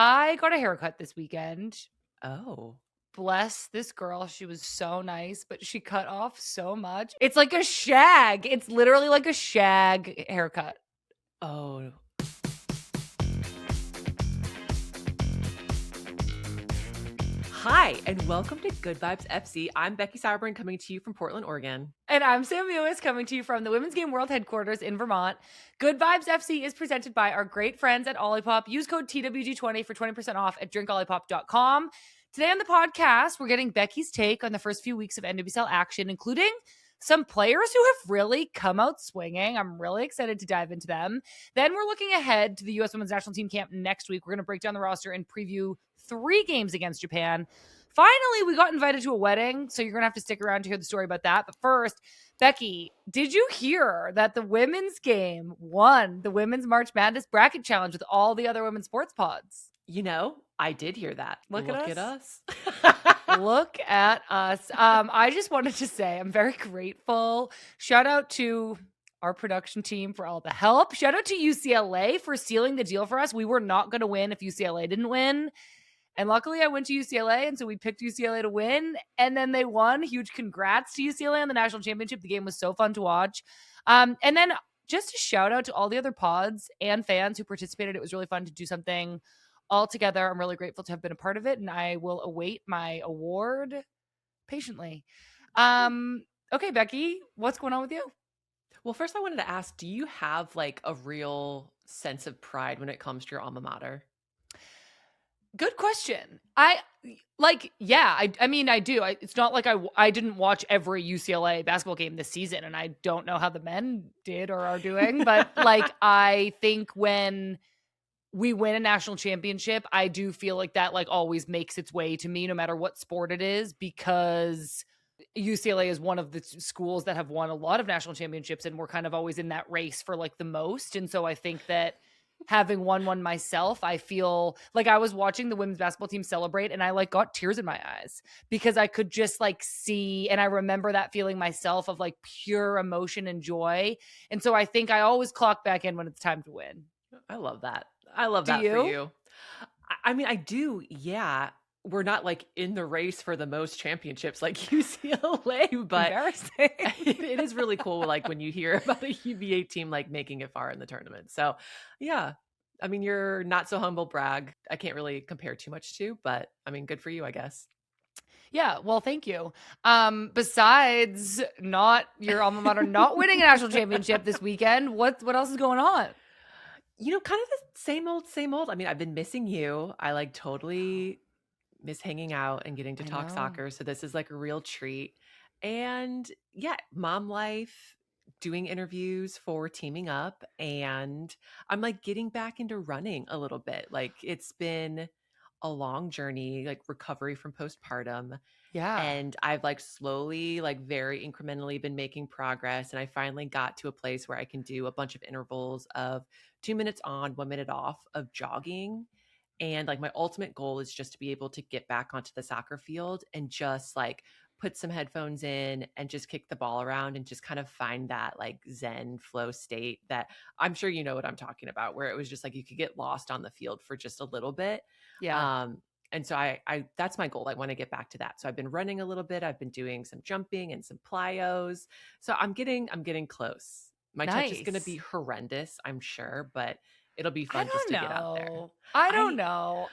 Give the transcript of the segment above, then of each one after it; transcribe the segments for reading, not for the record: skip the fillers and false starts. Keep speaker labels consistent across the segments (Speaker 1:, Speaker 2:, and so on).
Speaker 1: I got a haircut this weekend.
Speaker 2: Oh.
Speaker 1: Bless this girl. She was so nice, but she cut off so much. It's like a shag. It's literally like a shag haircut.
Speaker 2: Oh. Hi, and welcome to Good Vibes FC. I'm Becky Sauerbrunn coming to you from Portland, Oregon.
Speaker 1: And I'm Sam Lewis coming to you from the Women's Game World Headquarters in Vermont. Good Vibes FC is presented by our great friends at Olipop. Use code TWG20 for 20% off at drinkolipop.com. Today on the podcast, we're getting Becky's take on the first few weeks of NWSL action, including some players who have really come out swinging. I'm really excited to dive into them. Then we're looking ahead to the U.S. Women's National Team camp next week. We're going to break down the roster and preview 3 games against Japan. Finally, we got invited to a wedding, so you're going to have to stick around to hear the story about that. But first, Becky, did you hear that the women's game won the Women's March Madness Bracket Challenge with all the other women's sports pods?
Speaker 2: You know, I did hear that.
Speaker 1: Look at
Speaker 2: us.
Speaker 1: Look at us. I just wanted to say I'm very grateful. Shout out to our production team for all the help. Shout out to UCLA for sealing the deal for us. We were not going to win if UCLA didn't win. And luckily I went to UCLA, and so we picked UCLA to win, and then they won. Huge congrats to UCLA on the national championship. The game was so fun to watch. And then just a shout out to all the other pods and fans who participated. It was really fun to do something all together. I'm really grateful to have been a part of it, and I will await my award patiently. Okay, Becky, what's going on with you?
Speaker 2: Well, first I wanted to ask, do you have like a real sense of pride when it comes to your alma mater?
Speaker 1: Good question. I mean, I do. It's not like I didn't watch every UCLA basketball game this season, and I don't know how the men did or are doing, but like, I think when we win a national championship, I do feel like that like always makes its way to me, no matter what sport it is, because UCLA is one of the schools that have won a lot of national championships, and we're kind of always in that race for like the most. And so I think that having won one myself, I feel like I was watching the women's basketball team celebrate, and I like got tears in my eyes because I could just like see, and I remember that feeling myself of like pure emotion and joy. And so I think I always clock back in when it's time to win.
Speaker 2: I love that. I love
Speaker 1: Do
Speaker 2: that for
Speaker 1: you?
Speaker 2: you. I mean, I do. Yeah. We're not like in the race for the most championships like UCLA, but
Speaker 1: Embarrassing.
Speaker 2: it is really cool. Like when you hear about a UVA team like making it far in the tournament. So yeah, I mean, you're not so humble brag. I can't really compare too much to, but I mean, good for you, I guess.
Speaker 1: Yeah, well, thank you. Besides not your alma mater not winning a national championship this weekend, what else is going on?
Speaker 2: You know, kind of the same old, same old. I mean, I've been missing you. I like totally miss hanging out and getting to
Speaker 1: I
Speaker 2: talk
Speaker 1: know.
Speaker 2: soccer. So this is like a real treat. And yeah, mom life, doing interviews for teaming up. And I'm like getting back into running a little bit. Like it's been a long journey, like recovery from postpartum.
Speaker 1: Yeah.
Speaker 2: And I've like slowly, like very incrementally been making progress. And I finally got to a place where I can do a bunch of intervals of 2 minutes on, 1 minute off of jogging. And like my ultimate goal is just to be able to get back onto the soccer field and just like put some headphones in and just kick the ball around and just kind of find that like Zen flow state that I'm sure you know what I'm talking about, where it was just like you could get lost on the field for just a little bit.
Speaker 1: Yeah.
Speaker 2: And so I that's my goal. I want to get back to that. So I've been running a little bit. I've been doing some jumping and some plyos. So I'm getting close. My touch is going to
Speaker 1: Nice.
Speaker 2: be horrendous, I'm sure, but it'll be
Speaker 1: I
Speaker 2: fun just
Speaker 1: don't
Speaker 2: to get out there.
Speaker 1: know. I don't
Speaker 2: I
Speaker 1: know.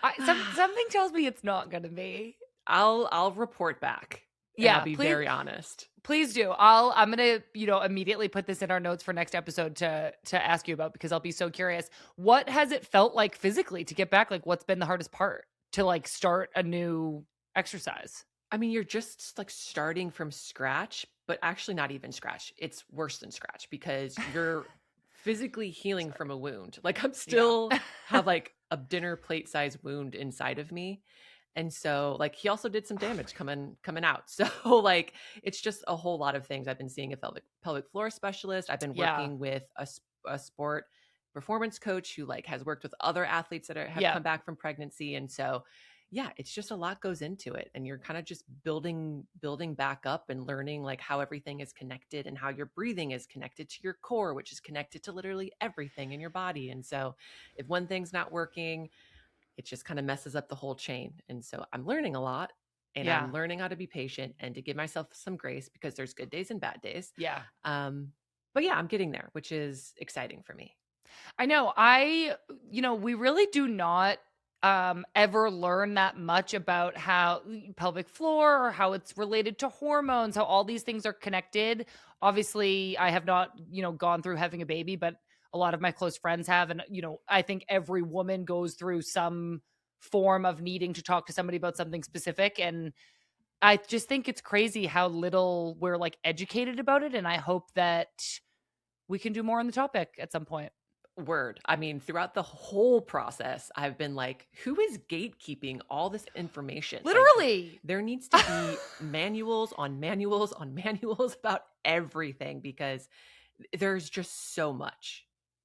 Speaker 1: Something tells me it's not going to be.
Speaker 2: I'll report back and I'll
Speaker 1: Yeah,
Speaker 2: be
Speaker 1: please
Speaker 2: very honest.
Speaker 1: please do. I'm going to, immediately put this in our notes for next episode to ask you about, because I'll be so curious. What has it felt like physically to get back? Like, what's been the hardest part to like start a new exercise?
Speaker 2: I mean, you're just like starting from scratch, but actually not even scratch. It's worse than scratch because you're physically healing from a wound. Like I'm still
Speaker 1: Yeah.
Speaker 2: have like a dinner plate size wound inside of me. And so like he also did some damage coming out. So like it's just a whole lot of things. I've been seeing a pelvic floor specialist. I've been
Speaker 1: Yeah.
Speaker 2: working with a sport performance coach who like has worked with other athletes that have
Speaker 1: Yeah.
Speaker 2: come back from pregnancy. And so yeah, it's just a lot goes into it, and you're kind of just building back up and learning like how everything is connected and how your breathing is connected to your core, which is connected to literally everything in your body. And so if one thing's not working, it just kind of messes up the whole chain. And so I'm learning a lot, and
Speaker 1: Yeah.
Speaker 2: I'm learning how to be patient and to give myself some grace, because there's good days and bad days.
Speaker 1: Yeah.
Speaker 2: But yeah, I'm getting there, which is exciting for me.
Speaker 1: I know. We really do not ever learn that much about how pelvic floor or how it's related to hormones, how all these things are connected. Obviously, I have not, gone through having a baby, but a lot of my close friends have. And, I think every woman goes through some form of needing to talk to somebody about something specific. And I just think it's crazy how little we're like educated about it. And I hope that we can do more on the topic at some point.
Speaker 2: Word. I mean, throughout the whole process, I've been like, who is gatekeeping all this information? Like,
Speaker 1: Literally.
Speaker 2: there needs to be manuals on manuals on manuals about everything, because there's just so much.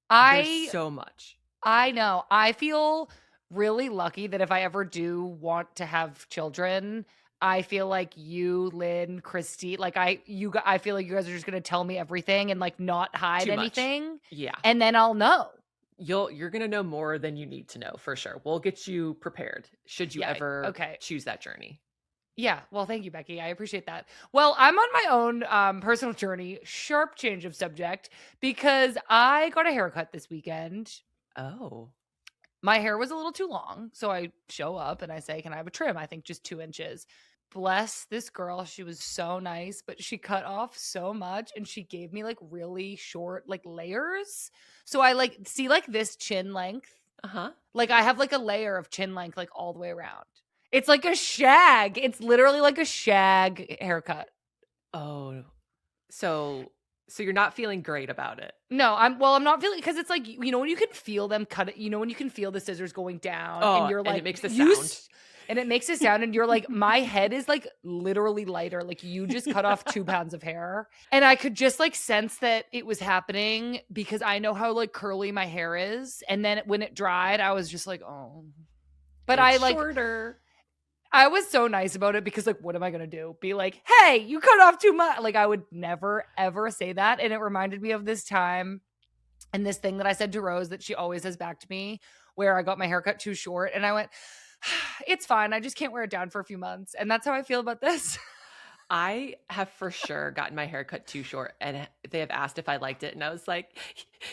Speaker 2: There's
Speaker 1: I
Speaker 2: so much.
Speaker 1: I know. I feel really lucky that if I ever do want to have children, I feel like you, Lynn, Christy, like I feel like you guys are just gonna tell me everything and like not hide
Speaker 2: Too much.
Speaker 1: anything,
Speaker 2: Yeah.
Speaker 1: and then I'll know.
Speaker 2: You're going to know more than you need to know, for sure. We'll get you prepared should you
Speaker 1: Yeah,
Speaker 2: ever
Speaker 1: okay.
Speaker 2: choose that journey.
Speaker 1: Yeah, well, thank you, Becky. I appreciate that. Well, I'm on my own personal journey, sharp change of subject, because I got a haircut this weekend.
Speaker 2: Oh.
Speaker 1: My hair was a little too long, so I show up and I say, "Can I have a trim?" I think just 2 inches. Bless this girl, she was so nice, but she cut off so much and she gave me like really short like layers. So I like see like this chin length.
Speaker 2: Uh-huh.
Speaker 1: Like I have like a layer of chin length like all the way around. It's like a shag. It's literally like a shag haircut.
Speaker 2: Oh. So you're not feeling great about it.
Speaker 1: No, I'm not feeling, because it's like, when you can feel them cut it, when you can feel the scissors going down and you're like,
Speaker 2: and it makes the sound.
Speaker 1: And it makes a sound and you're like, my head is like literally lighter. Like you just cut off 2 pounds of hair. And I could just like sense that it was happening because I know how like curly my hair is. And then when it dried, I was just like, oh. But
Speaker 2: It's
Speaker 1: I like
Speaker 2: shorter.
Speaker 1: I was so nice about it because like, what am I going to do? Be like, hey, you cut off too much. Like I would never, ever say that. And it reminded me of this time and this thing that I said to Rose that she always has back to me, where I got my haircut too short. And I went, it's fine. I just can't wear it down for a few months. And that's how I feel about this.
Speaker 2: I have for sure gotten my hair cut too short, and they have asked if I liked it. And I was like,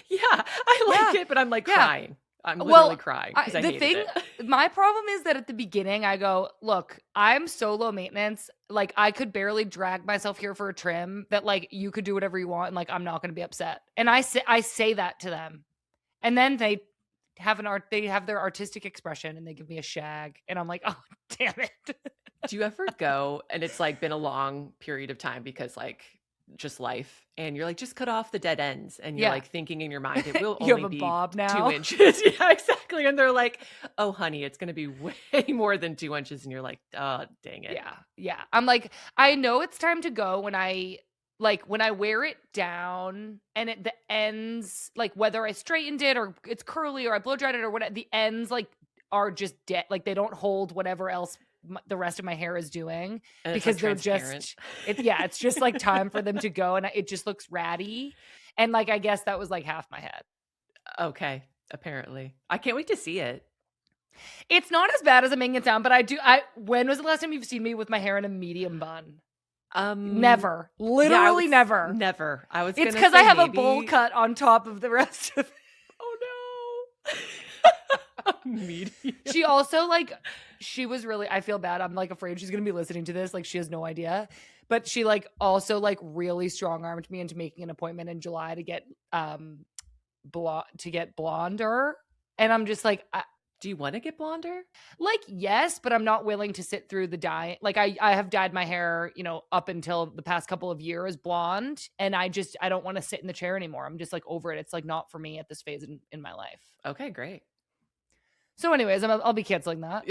Speaker 2: yeah, I like it, but I'm like crying. I'm literally crying because I hated it.
Speaker 1: My problem is that at the beginning I go, look, I'm so low maintenance. Like I could barely drag myself here for a trim, that like you could do whatever you want and like I'm not going to be upset. And I say that to them. And then they have their artistic expression and they give me a shag and I'm like, oh, damn it.
Speaker 2: Do you ever go, and it's like been a long period of time because like just life, and you're like, just cut off the dead ends, and you're like thinking in your mind, it will
Speaker 1: you
Speaker 2: only
Speaker 1: have a
Speaker 2: be
Speaker 1: bob now.
Speaker 2: 2 inches. Yeah, exactly. And they're like, oh honey, it's going to be way more than 2 inches. And you're like, oh, dang it.
Speaker 1: Yeah. I'm like, I know it's time to go when I wear it down and the ends, like whether I straightened it or it's curly or I blow dried it or whatever, the ends like are just dead. Like they don't hold whatever else the rest of my hair is doing,
Speaker 2: and
Speaker 1: because
Speaker 2: like
Speaker 1: they're just, it's just like time for them to go. And it just looks ratty. And like, I guess that was like half my head.
Speaker 2: Okay. Apparently. I can't wait to see it.
Speaker 1: It's not as bad as I'm making it sound, but when was the last time you've seen me with my hair in a medium bun? Never. Literally never.
Speaker 2: Never.
Speaker 1: It's because I have a bowl cut on top of the rest of it.
Speaker 2: Oh no. Medium.
Speaker 1: She also she was really, I feel bad. I'm like afraid she's going to be listening to this. Like she has no idea. But she like also like really strong armed me into making an appointment in July to get blonder. And I'm just like,
Speaker 2: do you want to get blonder?
Speaker 1: Like, yes, but I'm not willing to sit through the dye. Like I have dyed my hair, up until the past couple of years blonde. And I don't want to sit in the chair anymore. I'm just like over it. It's like not for me at this phase in my life.
Speaker 2: Okay, great.
Speaker 1: So anyways, I'll be canceling that.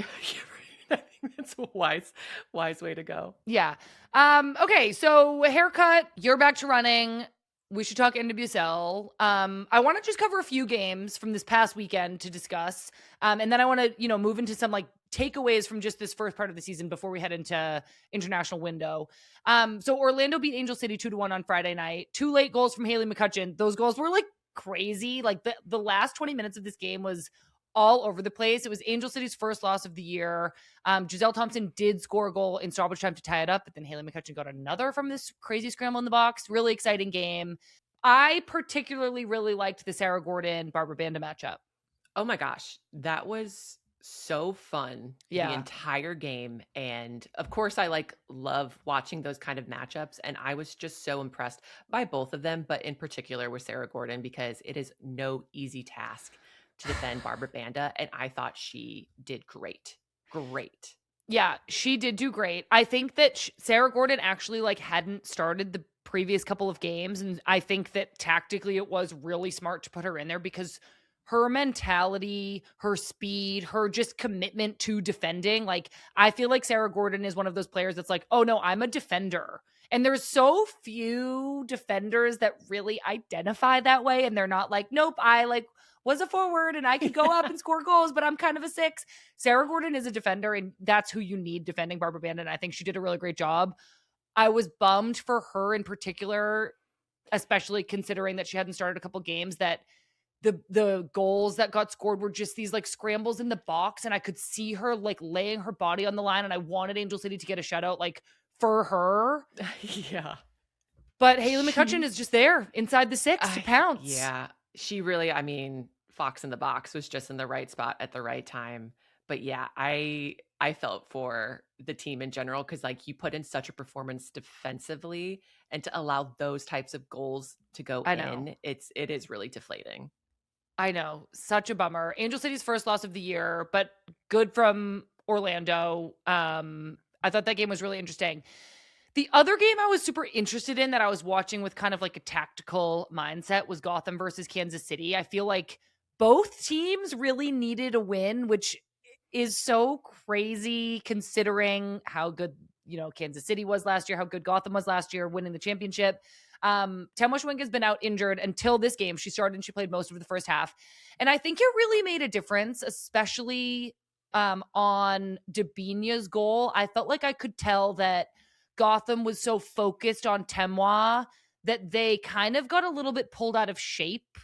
Speaker 2: I think that's a wise way to go.
Speaker 1: Yeah. Okay. So haircut, you're back to running. We should talk NWSL. I want to just cover a few games from this past weekend to discuss. And then I want to, move into some like takeaways from just this first part of the season before we head into international window. So Orlando beat Angel City 2-1 on Friday night. 2 late goals from Haley McCutcheon. Those goals were like crazy. Like the last 20 minutes of this game was all over the place. It was Angel City's first loss of the year. Giselle Thompson did score a goal in stoppage time to tie it up, but then Haley McCutcheon got another from this crazy scramble in the box. Really exciting game. I particularly really liked the Sarah Gordon Barbara Banda matchup.
Speaker 2: Oh my gosh, that was so fun the
Speaker 1: Yeah.
Speaker 2: entire game. And of course, I love watching those kind of matchups. And I was just so impressed by both of them, but in particular with Sarah Gordon, because it is no easy task to defend Barbara Banda. And I thought she did great. Great.
Speaker 1: Yeah, she did do great. I think that Sarah Gordon actually hadn't started the previous couple of games, and I think that tactically it was really smart to put her in there because her mentality, her speed, her just commitment to defending, I feel like Sarah Gordon is one of those players that's like, "Oh no, I'm a defender." And there's so few defenders that really identify that way, and they're not like, "Nope, I was a forward and I could go up and score goals, but I'm kind of a 6." Sarah Gordon is a defender, and that's who you need defending Barbara Banda. And I think she did a really great job. I was bummed for her in particular, especially considering that she hadn't started a couple games, that the goals that got scored were just these scrambles in the box, and I could see her laying her body on the line, and I wanted Angel City to get a shutout for her.
Speaker 2: Yeah.
Speaker 1: But Haley McCutcheon is just there inside the 6 to pounce.
Speaker 2: Yeah. She really, I mean, fox in the box was just in the right spot at the right time. But yeah, I felt for the team in general because you put in such a performance defensively, and to allow those types of goals to go
Speaker 1: I know.
Speaker 2: in, it is really deflating.
Speaker 1: I know. Such a bummer. Angel City's first loss of the year, but good from Orlando. I thought that game was really interesting. The other game I was super interested in that I was watching with kind of a tactical mindset was Gotham versus Kansas City. I feel like both teams really needed a win, which is so crazy considering how good, Kansas City was last year, how good Gotham was last year, winning the championship. Temwa Schwing has been out injured until this game. She started and she played most of the first half. And I think it really made a difference, especially on Debinya's goal. I felt like I could tell that Gotham was so focused on Temwa that they kind of got a little bit pulled out of shape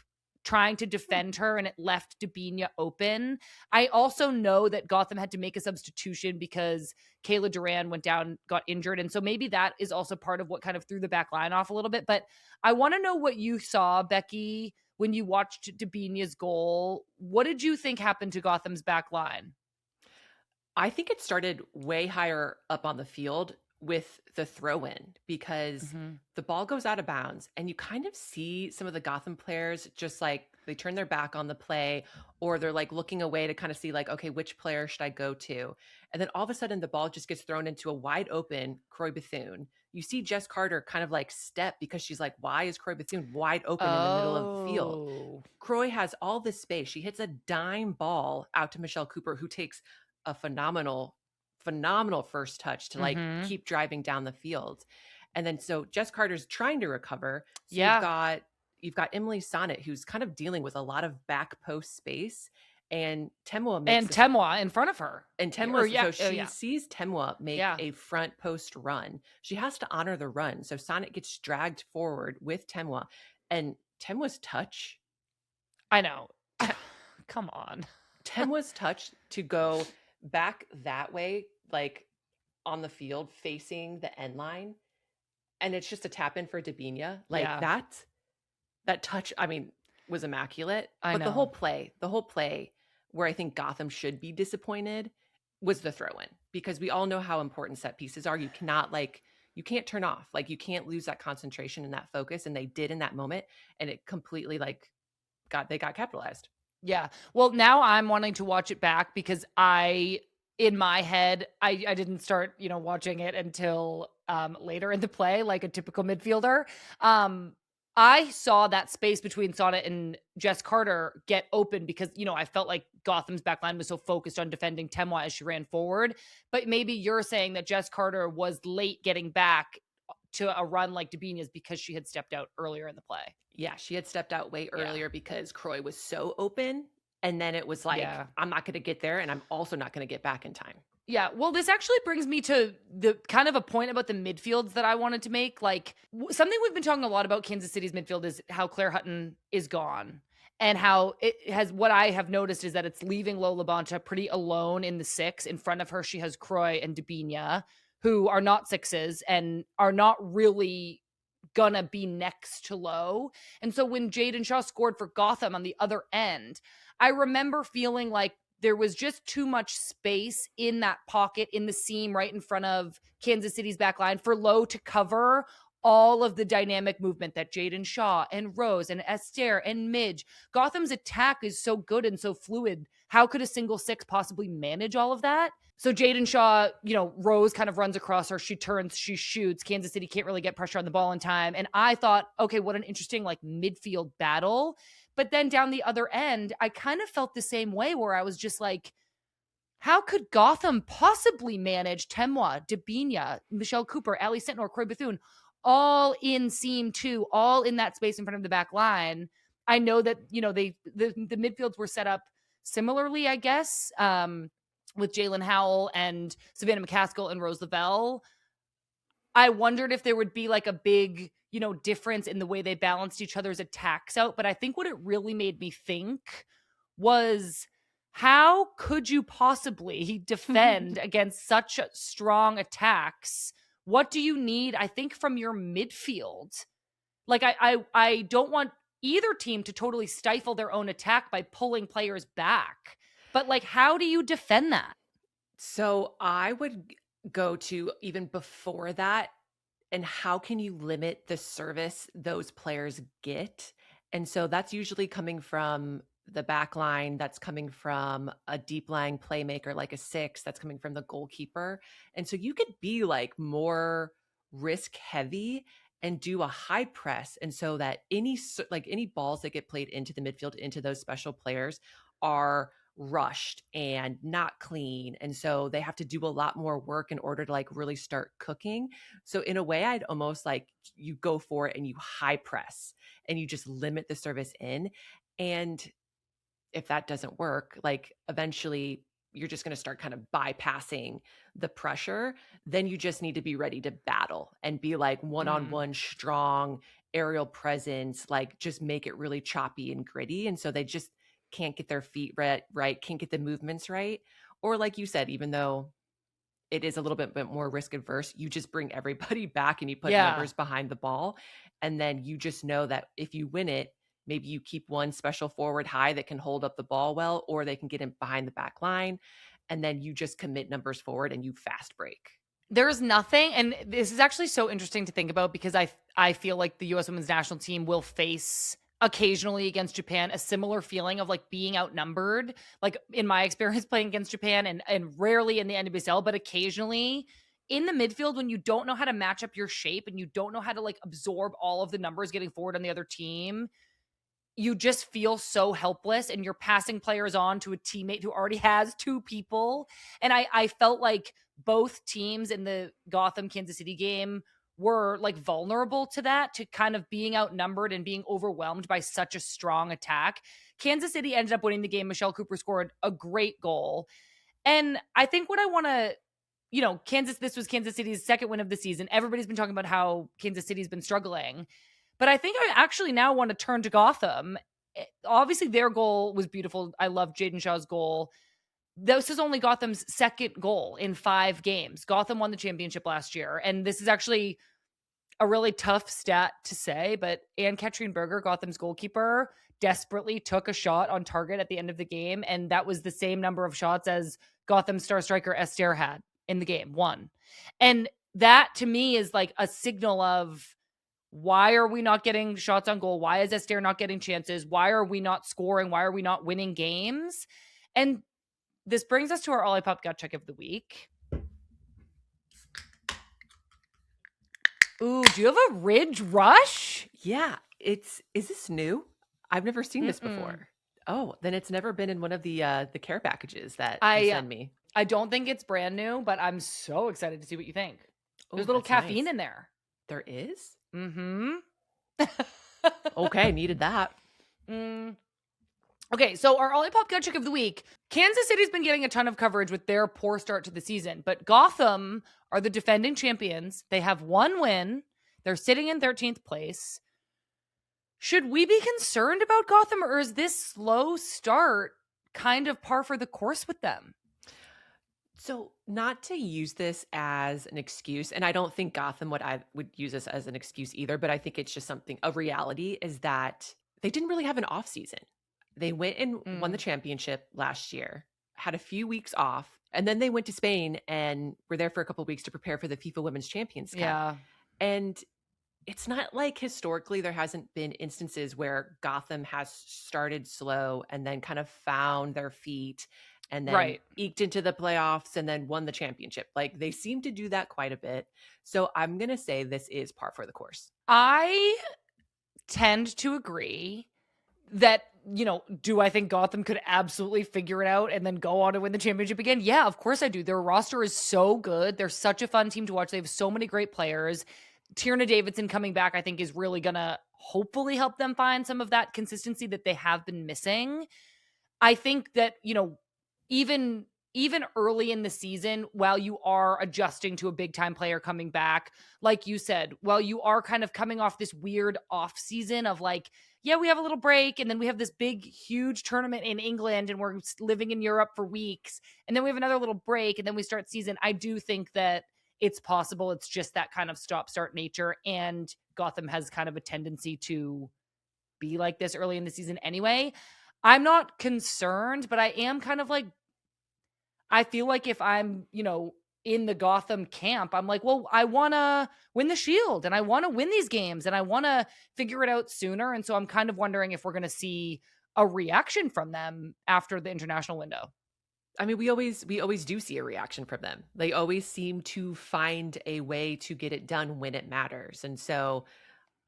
Speaker 1: trying to defend her, and it left Debinya open. I also know that Gotham had to make a substitution because Kayla Duran went down, got injured. And so maybe that is also part of what kind of threw the back line off a little bit. But I want to know what you saw, Becky, when you watched Debinya's goal. What did you think happened to Gotham's back line?
Speaker 2: I think it started way higher up on the field with the throw in because the ball goes out of bounds, and you kind of see some of the Gotham players just they turn their back on the play, or they're looking away to kind of see okay, which player should I go to? And then all of a sudden the ball just gets thrown into a wide open Croy Bethune. You see Jess Carter kind of step because she's why is Croy Bethune wide open in the middle of the field? Croy has all this space. She hits a dime ball out to Michelle Cooper, who takes a phenomenal first touch to keep driving down the field. And then so Jess Carter's trying to recover. So you've got Emily Sonnet, who's kind of dealing with a lot of back post space, and Temwa
Speaker 1: in front of her.
Speaker 2: And Temwa, she sees Temwa make a front post run. She has to honor the run. So Sonnet gets dragged forward with Temwa, and Temwa's touch.
Speaker 1: I know. Come on.
Speaker 2: Temwa's touch to go back that way, on the field facing the end line, and it's just a tap in for Debinya. That touch, I mean, was immaculate.
Speaker 1: I know.
Speaker 2: The whole play where I think Gotham should be disappointed was the throw in, because we all know how important set pieces are. You cannot you can't turn off, you can't lose that concentration and that focus. And they did in that moment, and it completely they got capitalized.
Speaker 1: Yeah. Well, now I'm wanting to watch it back because in my head, I didn't start, watching it until later in the play, like a typical midfielder. I saw that space between Sonnet and Jess Carter get open because, I felt like Gotham's backline was so focused on defending Temwa as she ran forward. But maybe you're saying that Jess Carter was late getting back to a run like Debinya's because she had stepped out earlier in the play.
Speaker 2: Yeah, she had stepped out way earlier because Croy was so open. And then it was I'm not going to get there, and I'm also not going to get back in time.
Speaker 1: Yeah, well, this actually brings me to the kind of a point about the midfields that I wanted to make. Something we've been talking a lot about Kansas City's midfield is how Claire Hutton is gone. and how it has, what I have noticed is that it's leaving Lola Bonta pretty alone in the 6. In front of her, she has Croy and Dabinia, who are not 6s and are not really gonna be next to Low. And so when Jaden Shaw scored for Gotham on the other end, I remember feeling like there was just too much space in that pocket in the seam right in front of Kansas City's back line for Low to cover all of the dynamic movement that Jaden Shaw and Rose and Esther and Midge. Gotham's attack is so good and so fluid. How could a single 6 possibly manage all of that? So Jaden Shaw, Rose kind of runs across her. She turns, she shoots. Kansas City can't really get pressure on the ball in time. And I thought, okay, what an interesting like midfield battle. But then down the other end, I kind of felt the same way where I was just like, how could Gotham possibly manage Temwa, Dabinia, Michelle Cooper, Ali Sentnor, Croy Bethune, all in seam 2, all in that space in front of the back line? I know that, the midfields were set up similarly, I guess, with Jalen Howell and Savannah McCaskill and Rose Lavelle. I wondered if there would be like a big, difference in the way they balanced each other's attacks out. But I think what it really made me think was, how could you possibly defend against such strong attacks? What do you need, I think, from your midfield? Like, I don't want either team to totally stifle their own attack by pulling players back. But like, how do you defend that?
Speaker 2: So I would go to even before that, and how can you limit the service those players get? And so that's usually coming from the back line, that's coming from a deep lying playmaker like a 6, that's coming from the goalkeeper. And so you could be like more risk heavy and do a high press, and so that any balls that get played into the midfield into those special players are rushed and not clean, and so they have to do a lot more work in order to like really start cooking. So in a way, I'd almost like, you go for it and you high press and you just limit the service in. And if that doesn't work, like eventually you're just going to start kind of bypassing the pressure. Then you just need to be ready to battle and be like one-on-one strong aerial presence, like just make it really choppy and gritty. And so they just can't get their feet right, can't get the movements right. Or like you said, even though it is a little bit more risk adverse, you just bring everybody back and you put numbers behind the ball. And then you just know that if you win it, maybe you keep one special forward high that can hold up the ball well, or they can get in behind the back line. And then you just commit numbers forward and you fast break.
Speaker 1: There's nothing, and this is actually so interesting to think about, because I feel like the U.S. women's national team will face occasionally against Japan a similar feeling of like being outnumbered, like in my experience playing against Japan, and rarely in the NWSL, but occasionally in the midfield when you don't know how to match up your shape and you don't know how to like absorb all of the numbers getting forward on the other team. You just feel so helpless, and you're passing players on to a teammate who already has 2 people. And I felt like both teams in the Gotham Kansas City game were like vulnerable to that, to kind of being outnumbered and being overwhelmed by such a strong attack. Kansas City ended up winning the game. Michelle Cooper scored a great goal. And I think what I want to, this was Kansas City's second win of the season. Everybody's been talking about how Kansas City's been struggling. But I think I actually now want to turn to Gotham. Obviously, their goal was beautiful. I love Jaden Shaw's goal. This is only Gotham's second goal in 5 games. Gotham won the championship last year. And this is actually a really tough stat to say, but Ann-Katrine Berger, Gotham's goalkeeper, desperately took a shot on target at the end of the game. And that was the same number of shots as Gotham star striker Esther had in the game, 1. And that to me is like a signal of, why are we not getting shots on goal? Why is Esther not getting chances? Why are we not scoring? Why are we not winning games? And this brings us to our Olipop gut check of the week. Ooh, do you have a Ridge Rush?
Speaker 2: Yeah, is this new? I've never seen this before. Oh, then it's never been in one of the care packages that you send me.
Speaker 1: I don't think it's brand new, but I'm so excited to see what you think. There's a little caffeine in there.
Speaker 2: There is?
Speaker 1: Mm-hmm.
Speaker 2: Okay, needed that.
Speaker 1: Okay, so our Olipop gut check of the week. Kansas City's been getting a ton of coverage with their poor start to the season, but Gotham are the defending champions. They have 1 win. They're sitting in 13th place. Should we be concerned about Gotham, or is this slow start kind of par for the course with them?
Speaker 2: So, not to use this as an excuse, and I don't think Gotham would use this as an excuse either, but I think it's just something a reality is that they didn't really have an off season. They went and won the
Speaker 1: Mm,
Speaker 2: championship last year, had a few weeks off, and then they went to Spain and were there for a couple of weeks to prepare for the FIFA Women's Champions Cup.
Speaker 1: yeah,
Speaker 2: And it's not like historically there hasn't been instances where Gotham has started slow and then kind of found their feet and then
Speaker 1: right.
Speaker 2: eked into the playoffs and then won the championship. Like they seem to do that quite a bit. So I'm going to say this is par for the course.
Speaker 1: I tend to agree that, do I think Gotham could absolutely figure it out and then go on to win the championship again? Yeah, of course I do. Their roster is so good. They're such a fun team to watch. They have so many great players. Tierna Davidson coming back, I think, is really going to hopefully help them find some of that consistency that they have been missing. I think that, even early in the season, while you are adjusting to a big time player coming back, like you said, while you are kind of coming off this weird off season of like, yeah, we have a little break and then we have this big huge tournament in England and we're living in Europe for weeks and then we have another little break and then we start season. I do think that it's possible it's just that kind of stop start nature, and Gotham has kind of a tendency to be like this early in the season anyway. I'm not concerned, but I am kind of like, I feel like if I'm, in the Gotham camp, I'm like, well, I want to win the Shield and I want to win these games and I want to figure it out sooner. And so I'm kind of wondering if we're going to see a reaction from them after the international window.
Speaker 2: I mean, we always do see a reaction from them. They always seem to find a way to get it done when it matters. And so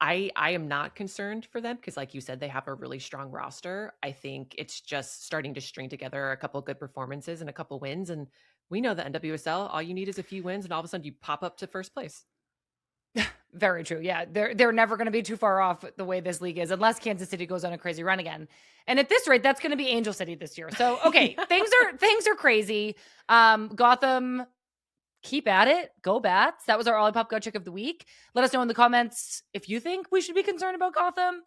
Speaker 2: I am not concerned for them because like you said, they have a really strong roster. I think it's just starting to string together a couple good performances and a couple wins. And we know that NWSL, all you need is a few wins and all of a sudden you pop up to first place.
Speaker 1: Very true. Yeah, they're never going to be too far off the way this league is, unless Kansas City goes on a crazy run again. And at this rate, that's going to be Angel City this year. So okay,
Speaker 2: Yeah.
Speaker 1: things are crazy. Gotham, keep at it. Go Bats. That was our Olipop Gut Check of the week. Let us know in the comments if you think we should be concerned about Gotham.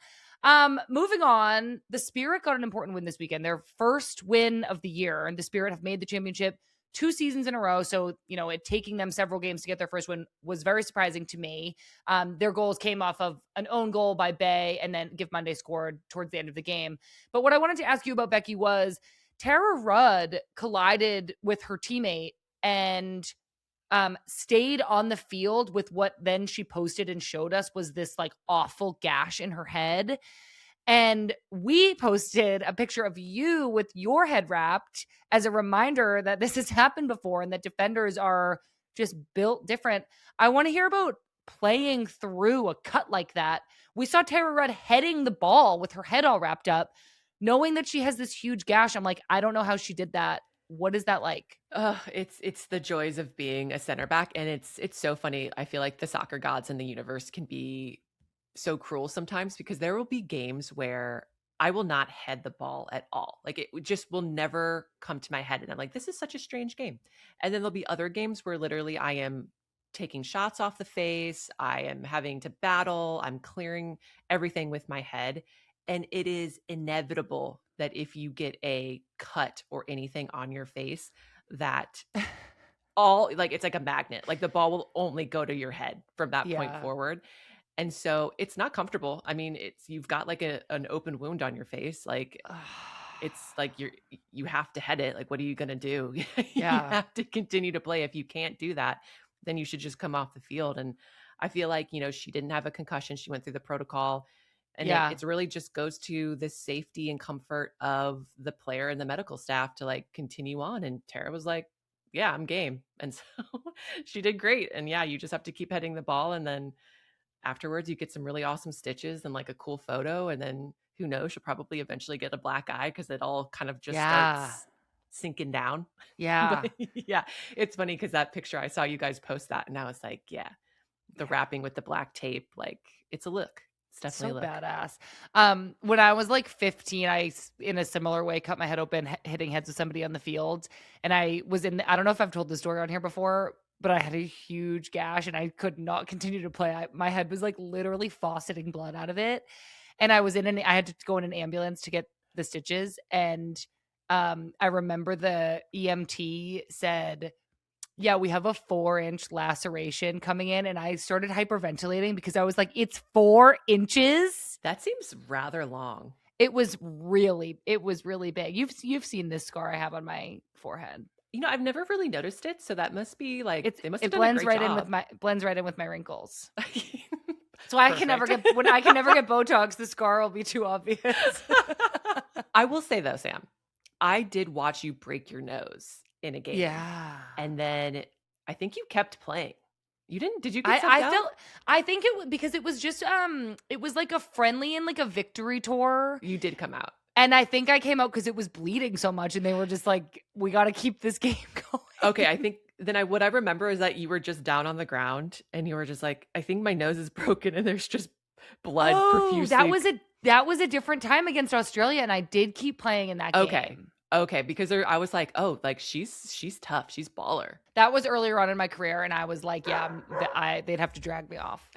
Speaker 1: Moving on, the Spirit got an important win this weekend. Their first win of the year, and the Spirit have made the championship 2 seasons in a row. So, it taking them several games to get their first win was very surprising to me. Their goals came off of an own goal by Bay, and then Give Monday scored towards the end of the game. But what I wanted to ask you about, Becky, was Tara Rudd collided with her teammate and stayed on the field with what then she posted and showed us was this like awful gash in her head. And we posted a picture of you with your head wrapped as a reminder that this has happened before and that defenders are just built different. I want to hear about playing through a cut like that. We saw Tara Rudd heading the ball with her head all wrapped up, knowing that she has this huge gash. I'm like, I don't know how she did that. What is that like?
Speaker 2: It's the joys of being a center back, and it's so funny. I feel like the soccer gods in the universe can be so cruel sometimes because there will be games where I will not head the ball at all. Like just will never come to my head, and I'm like, this is such a strange game. And then there'll be other games where literally I am taking shots off the face. I am having to battle. I'm clearing everything with my head. And it is inevitable that if you get a cut or anything on your face, that all like it's like a magnet. Like the ball will only go to your head from that point
Speaker 1: Yeah.
Speaker 2: forward. And so it's not comfortable. I mean, it's you've got like an open wound on your face. Like it's like you have to head it. Like, what are you gonna do? You
Speaker 1: Yeah.
Speaker 2: have to continue to play. If you can't do that, then you should just come off the field. And I feel like, she didn't have a concussion. She went through the protocol. And
Speaker 1: Yeah.
Speaker 2: it's really just goes to the safety and comfort of the player and the medical staff to like continue on. And Tara was like, yeah, I'm game. And so she did great. And yeah, you just have to keep heading the ball. And then afterwards you get some really awesome stitches and like a cool photo. And then who knows, she'll probably eventually get a black eye because it all kind of just
Speaker 1: Yeah.
Speaker 2: starts sinking down. But
Speaker 1: Yeah.
Speaker 2: yeah, it's funny because that picture I saw you guys post that and I was like, yeah, the
Speaker 1: Yeah.
Speaker 2: wrapping with the black tape, like it's a look. It's
Speaker 1: So
Speaker 2: definitely a look.
Speaker 1: badass. When I was like 15, in a similar way, cut my head open, hitting heads with somebody on the field. And I was I don't know if I've told this story on here before, but I had a huge gash and I could not continue to play. My head was like literally fauceting blood out of it. and I had to go in an ambulance to get the stitches. And I remember the EMT said, yeah, we have a 4-inch laceration coming in. And I started hyperventilating because I was like, it's 4 inches.
Speaker 2: That seems rather long.
Speaker 1: It was really big. You've seen this scar I have on my forehead.
Speaker 2: I've never really noticed it, so that must be like they must have
Speaker 1: It
Speaker 2: done a
Speaker 1: blends
Speaker 2: great
Speaker 1: right
Speaker 2: job.
Speaker 1: in with my wrinkles. So
Speaker 2: Perfect.
Speaker 1: I can never get Botox, the scar will be too obvious.
Speaker 2: I will say though, Sam, I did watch you break your nose in a game.
Speaker 1: Yeah.
Speaker 2: And then I think you kept playing. You didn't? Did you get subbed out?
Speaker 1: I think because it was just it was like a friendly and like a victory tour.
Speaker 2: You did come out.
Speaker 1: And I think I came out because it was bleeding so much, and they were just like, "We got to keep this game going."
Speaker 2: Okay, I think then what I remember is that you were just down on the ground, and you were just like, "I think my nose is broken, and there's just blood profusely."
Speaker 1: That was a different time against Australia, and I did keep playing in that game.
Speaker 2: Okay, because I was like, "Oh, like she's tough, she's baller."
Speaker 1: That was earlier on in my career, and I was like, "Yeah, they'd have to drag me off."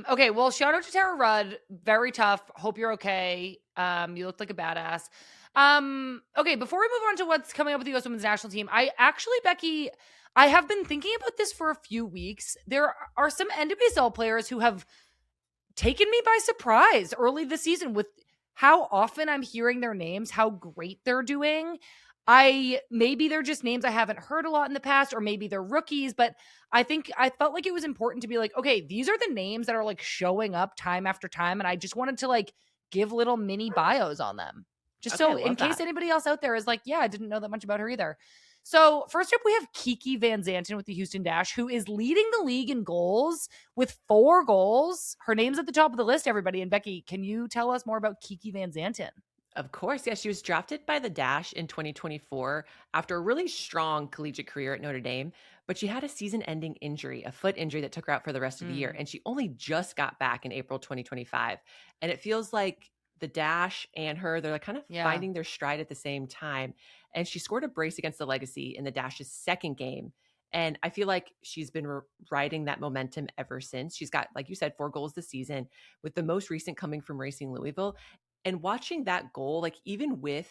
Speaker 1: Okay, well, shout out to Tara Rudd. Very tough. Hope you're okay. You looked like a badass. Okay, before we move on to what's coming up with the US Women's National Team, Becky, I have been thinking about this for a few weeks. There are some NWSL players who have taken me by surprise early this season with how often I'm hearing their names, how great they're doing. Maybe they're just names I haven't heard a lot in the past, or maybe they're rookies, but I think I felt like it was important to be like, okay, these are the names that are like showing up time after time. And I just wanted to like give little mini bios on them. Just so in case anybody else out there is like, yeah, I didn't know that much about her either. So first up, we have Kiki Van Zanten with the Houston Dash, who is leading the league in goals with 4 goals. Her name's at the top of the list, everybody. And Becky, can you tell us more about Kiki Van Zanten?
Speaker 2: Of course. Yeah, she was drafted by the Dash in 2024 after a really strong collegiate career at Notre Dame, but she had a season-ending injury, a foot injury that took her out for the rest of the year, and she only just got back in April 2025. And it feels like the Dash and her, they're like kind of finding their stride at the same time. And she scored a brace against the Legacy in the Dash's second game. And I feel like she's been riding that momentum ever since. She's got, like you said, 4 goals this season, with the most recent coming from Racing Louisville. And watching that goal, like even with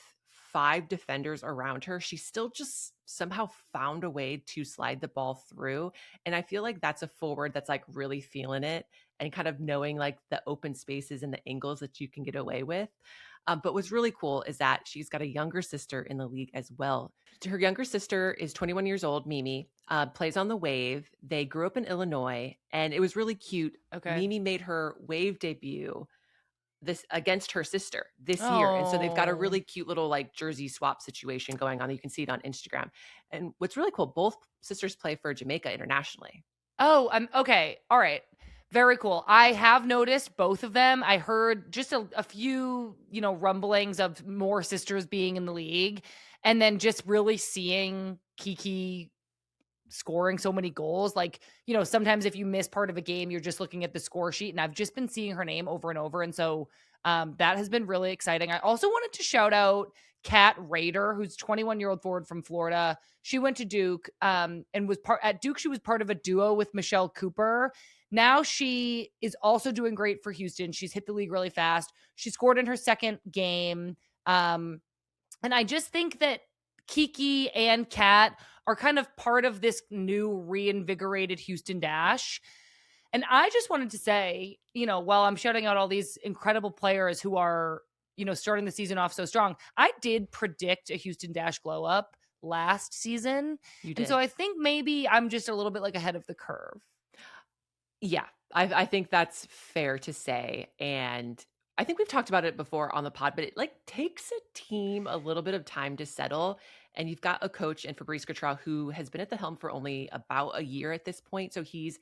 Speaker 2: 5 defenders around her, she still just somehow found a way to slide the ball through. And I feel like that's a forward that's like really feeling it and kind of knowing like the open spaces and the angles that you can get away with. But what's really cool is that she's got a younger sister in the league as well. Her younger sister is 21 years old, Mimi, plays on the Wave. They grew up in Illinois, and it was really cute. Okay. Mimi made her Wave debut this against her sister this year. And so they've got a really cute little like jersey swap situation going on. You can see it on Instagram. And what's really cool, both sisters play for Jamaica internationally.
Speaker 1: Oh, okay. All right. Very cool. I have noticed both of them. I heard just a few, rumblings of more sisters being in the league, and then just really seeing Kiki scoring so many goals. Like, sometimes if you miss part of a game, you're just looking at the score sheet, and I've just been seeing her name over and over. And so that has been really exciting. I also wanted to shout out Kat Rader, who's 21-year-old forward from Florida. She went to Duke and was at Duke. She was part of a duo with Michelle Cooper. Now she is also doing great for Houston. She's hit the league really fast. She scored in her second game. And I just think that Kiki and Kat are kind of part of this new reinvigorated Houston Dash. And I just wanted to say, while I'm shouting out all these incredible players who are, starting the season off so strong, I did predict a Houston Dash glow up last season. You did. And so I think maybe I'm just a little bit like ahead of the curve.
Speaker 2: Yeah, I think that's fair to say. And I think we've talked about it before on the pod, but it like takes a team a little bit of time to settle. And you've got a coach in Fabrice Gautreau who has been at the helm for only about a year at this point. So he's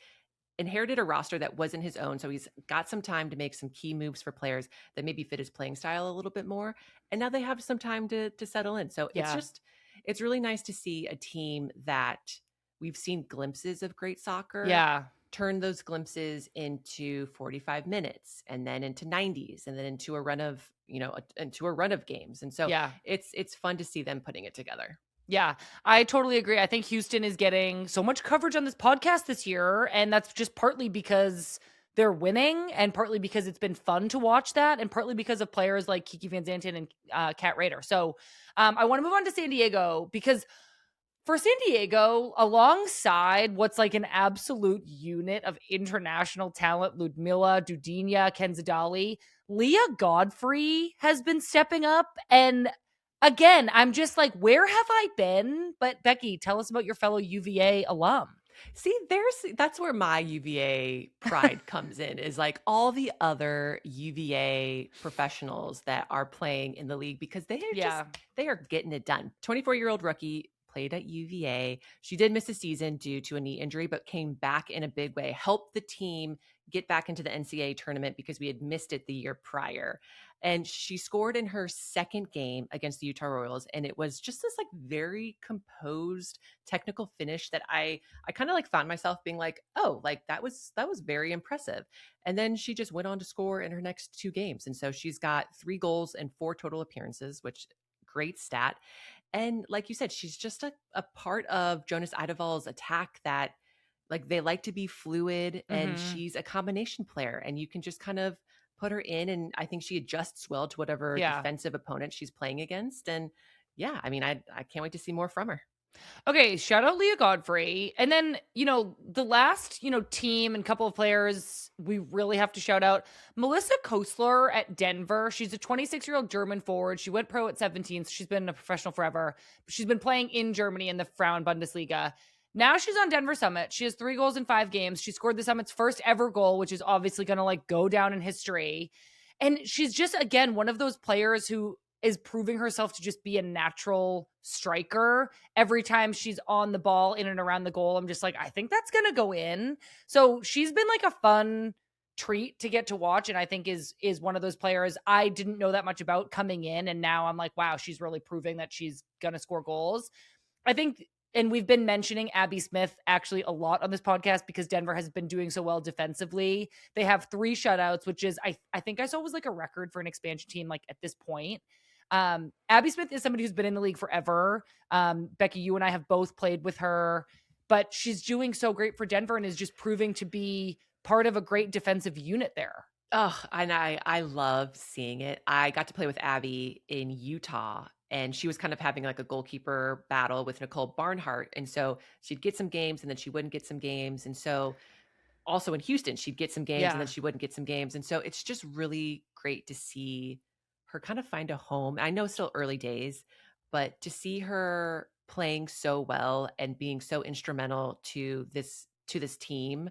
Speaker 2: inherited a roster that wasn't his own. So he's got some time to make some key moves for players that maybe fit his playing style a little bit more. And now they have some time to settle in. So it's really nice to see a team that we've seen glimpses of great soccer.
Speaker 1: Yeah.
Speaker 2: Turn those glimpses into 45 minutes and then into 90s and then into a run of, games. And so it's fun to see them putting it together.
Speaker 1: Yeah, I totally agree. I think Houston is getting so much coverage on this podcast this year, and that's just partly because they're winning, and partly because it's been fun to watch that, and partly because of players like Kiki Van Zanten and Kat Rader. So I want to move on to San Diego, because for San Diego, alongside what's like an absolute unit of international talent, Ludmila, Dudinya, Kenzadali, Leah Godfrey has been stepping up. And again, I'm just like, where have I been? But Becky, tell us about your fellow UVA alum.
Speaker 2: See, that's where my UVA pride comes in, is like all the other UVA professionals that are playing in the league, because
Speaker 1: Yeah.
Speaker 2: they are getting it done. 24-year-old rookie played at UVA. She did miss a season due to a knee injury, but came back in a big way, helped the team get back into the NCAA tournament because we had missed it the year prior. And she scored in her second game against the Utah Royals. And it was just this like very composed technical finish that I kind of like found myself being like, oh, like that was very impressive. And then she just went on to score in her next two games. And so she's got 3 goals and 4 total appearances, which great stat. And like you said, she's just a part of Jonas Idevall's attack that like they like to be fluid, and
Speaker 1: Mm-hmm.
Speaker 2: she's a combination player, and you can just kind of put her in, and I think she adjusts well to whatever
Speaker 1: Yeah.
Speaker 2: defensive opponent she's playing against. And yeah, I mean, I can't wait to see more from her.
Speaker 1: Okay, shout out Leah Godfrey. And then, the last, team and couple of players we really have to shout out, Melissa Kostler at Denver. She's a 26-year-old German forward. She went pro at 17, so she's been a professional forever. She's been playing in Germany in the Frauen Bundesliga. Now she's on Denver Summit. She has 3 goals in 5 games. She scored the Summit's first ever goal, which is obviously going to like go down in history. And she's just, again, one of those players who is proving herself to just be a natural striker. Every time she's on the ball in and around the goal, I'm just like, I think that's going to go in. So she's been like a fun treat to get to watch, and I think is one of those players I didn't know that much about coming in, and now I'm like, wow, she's really proving that she's going to score goals. I think, and we've been mentioning Abby Smith actually a lot on this podcast because Denver has been doing so well defensively. They have 3 shutouts, which is I think I saw was like a record for an expansion team like at this point. Abby Smith is somebody who's been in the league forever. Becky, you and I have both played with her, but she's doing so great for Denver and is just proving to be part of a great defensive unit there.
Speaker 2: Oh, and I love seeing it. I got to play with Abby in Utah, and she was kind of having like a goalkeeper battle with Nicole Barnhart. And so she'd get some games and then she wouldn't get some games. And so also in Houston, she'd get some games and then
Speaker 1: Yeah.
Speaker 2: she wouldn't get some games. And so it's just really great to see her kind of find a home. I know it's still early days, but to see her playing so well and being so instrumental to this team,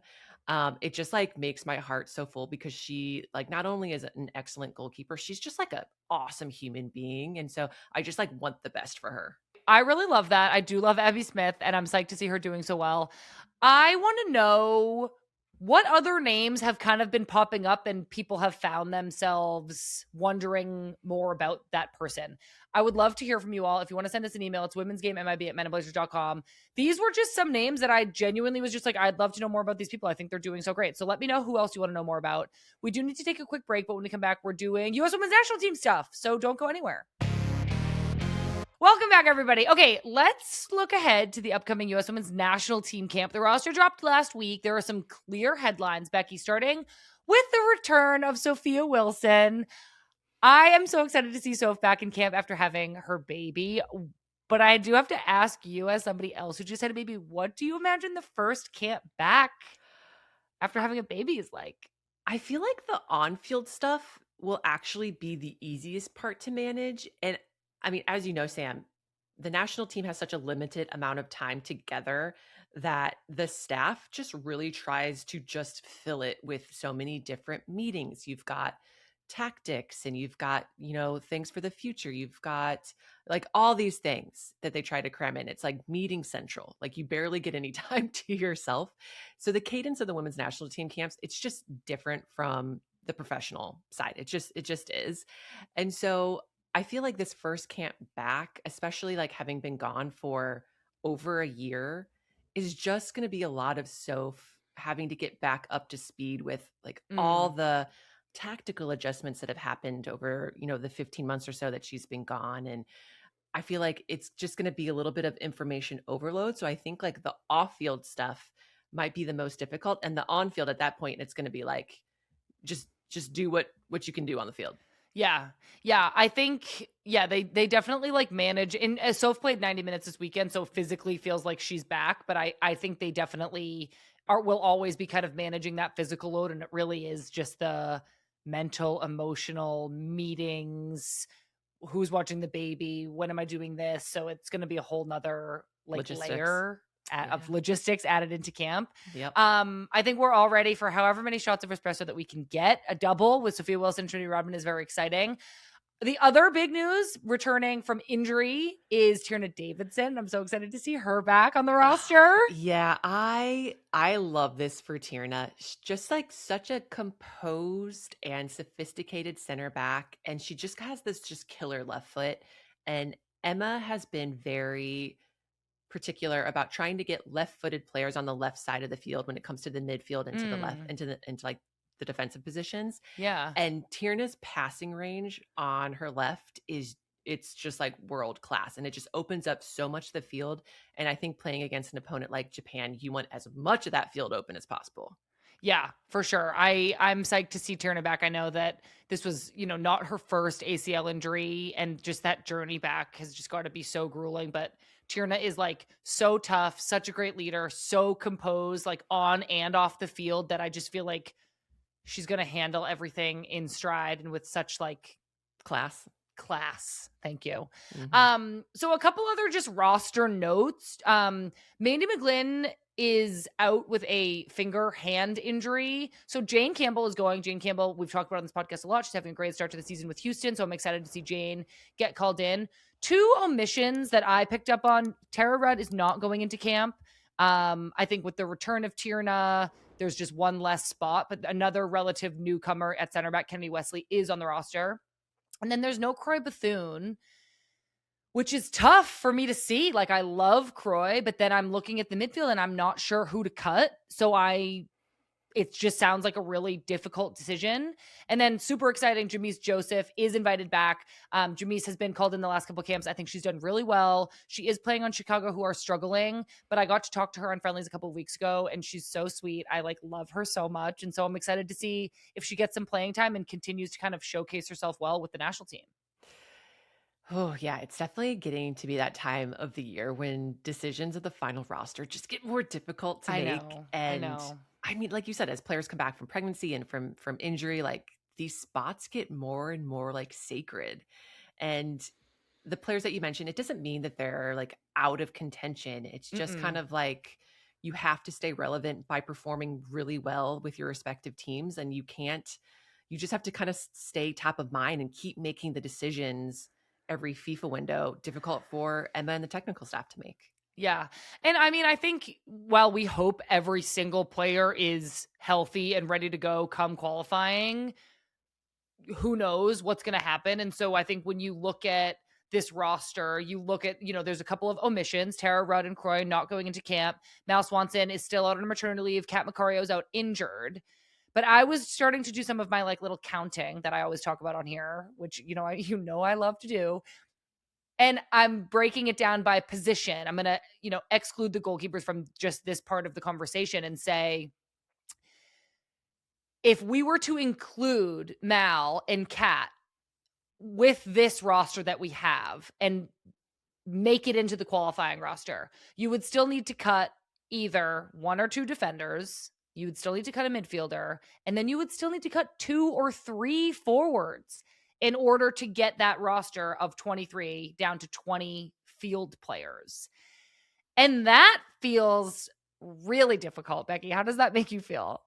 Speaker 2: it just like makes my heart so full, because she like not only is an excellent goalkeeper, she's just like an awesome human being. And so I just like want the best for her.
Speaker 1: I really love that. I do love Abby Smith, and I'm psyched to see her doing so well. I want to know what other names have kind of been popping up and people have found themselves wondering more about that person. I would love to hear from you all. If you want to send us an email, it's womensgamemib@menandblazers.com. These were just some names that I genuinely was just like, I'd love to know more about these people. I think they're doing so great. So let me know who else you want to know more about. We do need to take a quick break, but when we come back, we're doing US Women's National Team stuff. So don't go anywhere. Welcome back, everybody. Okay, let's look ahead to the upcoming U.S. Women's National Team camp. The roster dropped last week. There are some clear headlines, Becky, starting with the return of Sophia Wilson. I am so excited to see Soph back in camp after having her baby. But I do have to ask you, as somebody else who just had a baby, what do you imagine the first camp back after having a baby is like?
Speaker 2: I feel like the on-field stuff will actually be the easiest part to manage. And I mean, as you know, Sam, the national team has such a limited amount of time together that the staff just really tries to just fill it with so many different meetings. You've got tactics, and you've got, things for the future. You've got like all these things that they try to cram in. It's like meeting central. Like you barely get any time to yourself. So the cadence of the women's national team camps, it's just different from the professional side. It just is. And so I feel like this first camp back, especially like having been gone for over a year, is just going to be a lot of Soph having to get back up to speed with like all the tactical adjustments that have happened over, the 15 months or so that she's been gone. And I feel like it's just going to be a little bit of information overload. So I think like the off-field stuff might be the most difficult, and the on-field at that point, it's going to be like just do what you can do on the field.
Speaker 1: Yeah. Yeah. I think, yeah, they definitely like manage, and Soph played 90 minutes this weekend, so physically feels like she's back, but I think they definitely will always be kind of managing that physical load. And it really is just the mental, emotional meetings. Who's watching the baby? When am I doing this? So it's going to be a whole nother like
Speaker 2: Logistics.
Speaker 1: layer of
Speaker 2: Yeah.
Speaker 1: logistics added into camp.
Speaker 2: Yep.
Speaker 1: I think we're all ready for however many shots of espresso that we can get. A double with Sophia Wilson, Trinity Rodman is very exciting. The other big news returning from injury is Tierna Davidson. I'm so excited to see her back on the roster.
Speaker 2: Yeah, I love this for Tierna. She's just like such a composed and sophisticated center back, and she just has this just killer left foot. And Emma has been very particular about trying to get left-footed players on the left side of the field when it comes to the midfield and to the left into like the defensive positions.
Speaker 1: Yeah.
Speaker 2: And Tierna's passing range on her left is it's just like world class, and it just opens up so much of the field. And I think playing against an opponent like Japan, you want as much of that field open as possible.
Speaker 1: Yeah, for sure. I'm psyched to see Tierna back. I know that this was, not her first ACL injury, and just that journey back has just got to be so grueling. But Tierna is like so tough, such a great leader, so composed, like on and off the field, that I just feel like she's going to handle everything in stride and with such like
Speaker 2: Class.
Speaker 1: Thank you.
Speaker 2: Mm-hmm.
Speaker 1: So a couple other just roster notes. Mandy McGlynn is out with a finger hand injury. So Jane Campbell is going. Jane Campbell, we've talked about on this podcast a lot. She's having a great start to the season with Houston. So I'm excited to see Jane get called in. Two omissions that I picked up on. Tara Rudd is not going into camp. I think with the return of Tierna, there's just one less spot, but another relative newcomer at center back, Kennedy Wesley, is on the roster. And then there's no Croy Bethune, which is tough for me to see. Like, I love Croy, but then I'm looking at the midfield and I'm not sure who to cut. So it just sounds like a really difficult decision. And then super exciting, Jamise Joseph is invited back. Jamise has been called in the last couple of camps. I think she's done really well. She is playing on Chicago, who are struggling, but I got to talk to her on friendlies a couple of weeks ago, and she's so sweet. I love her so much. And so I'm excited to see if she gets some playing time and continues to kind of showcase herself well with the national team.
Speaker 2: Oh, yeah, it's definitely getting to be that time of the year when decisions of the final roster just get more difficult to
Speaker 1: I
Speaker 2: make.
Speaker 1: know. I
Speaker 2: And
Speaker 1: know.
Speaker 2: I mean, like you said, as players come back from pregnancy and from injury, like these spots get more and more like sacred. And the players that you mentioned, it doesn't mean that they're like out of contention. It's just kind
Speaker 1: Mm-mm.
Speaker 2: of like you have to stay relevant by performing really well with your respective teams. And you just have to kind of stay top of mind and keep making the decisions every FIFA window difficult for Emma and the technical staff to make.
Speaker 1: Yeah. And I mean, I think while we hope every single player is healthy and ready to go come qualifying, who knows what's going to happen. And so I think when you look at this roster, you look at, there's a couple of omissions. Tara Rudd and Croy not going into camp. Mal Swanson is still out on maternity leave. Kat Macario's out injured. But I was starting to do some of my little counting that I always talk about on here, which, I love to do. And I'm breaking it down by position. I'm going to, exclude the goalkeepers from just this part of the conversation and say, if we were to include Mal and Kat with this roster that we have and make it into the qualifying roster, you would still need to cut either one or two defenders. You would still need to cut a midfielder, and then you would still need to cut 2 or 3 forwards in order to get that roster of 23 down to 20 field players. And that feels really difficult, Becky. How does that make you feel?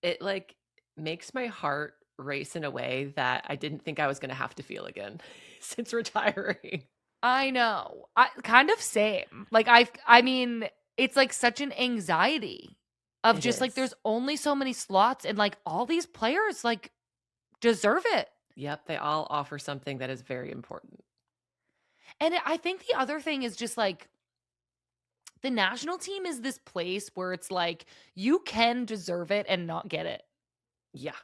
Speaker 2: It like makes my heart race in a way that I didn't think I was going to have to feel again since retiring.
Speaker 1: I know. I kind of same. I mean, it's like such an anxiety of
Speaker 2: It
Speaker 1: just like
Speaker 2: is.
Speaker 1: there's only so many slots, and like all these players like deserve it.
Speaker 2: Yep, they all offer something that is very important.
Speaker 1: And I think the other thing is just like the national team is this place where it's like you can deserve it and not get it.
Speaker 2: Yeah,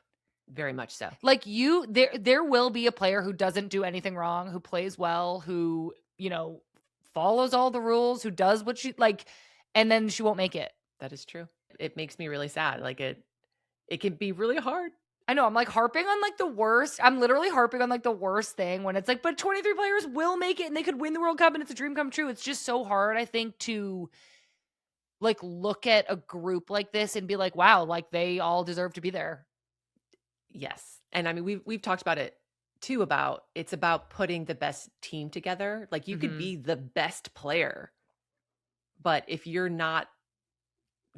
Speaker 2: very much so.
Speaker 1: Like there will be a player who doesn't do anything wrong, who plays well, who, follows all the rules, who does what she like, and then she won't make it.
Speaker 2: That is true. It makes me really sad. Like it can be really hard
Speaker 1: I know, I'm, like, harping on, like, the worst I'm literally harping on, like, the worst thing when it's like, "But 23 players will make it, and they could win the World Cup, and it's a dream come true." It's just so hard, I think, to, like, look at a group like this and be like, "Wow, like, they all deserve to be there."
Speaker 2: Yes. And I mean, we've talked about it too, about it's about putting the best team together. Like, you could
Speaker 1: Mhm.
Speaker 2: be the best player, but if you're not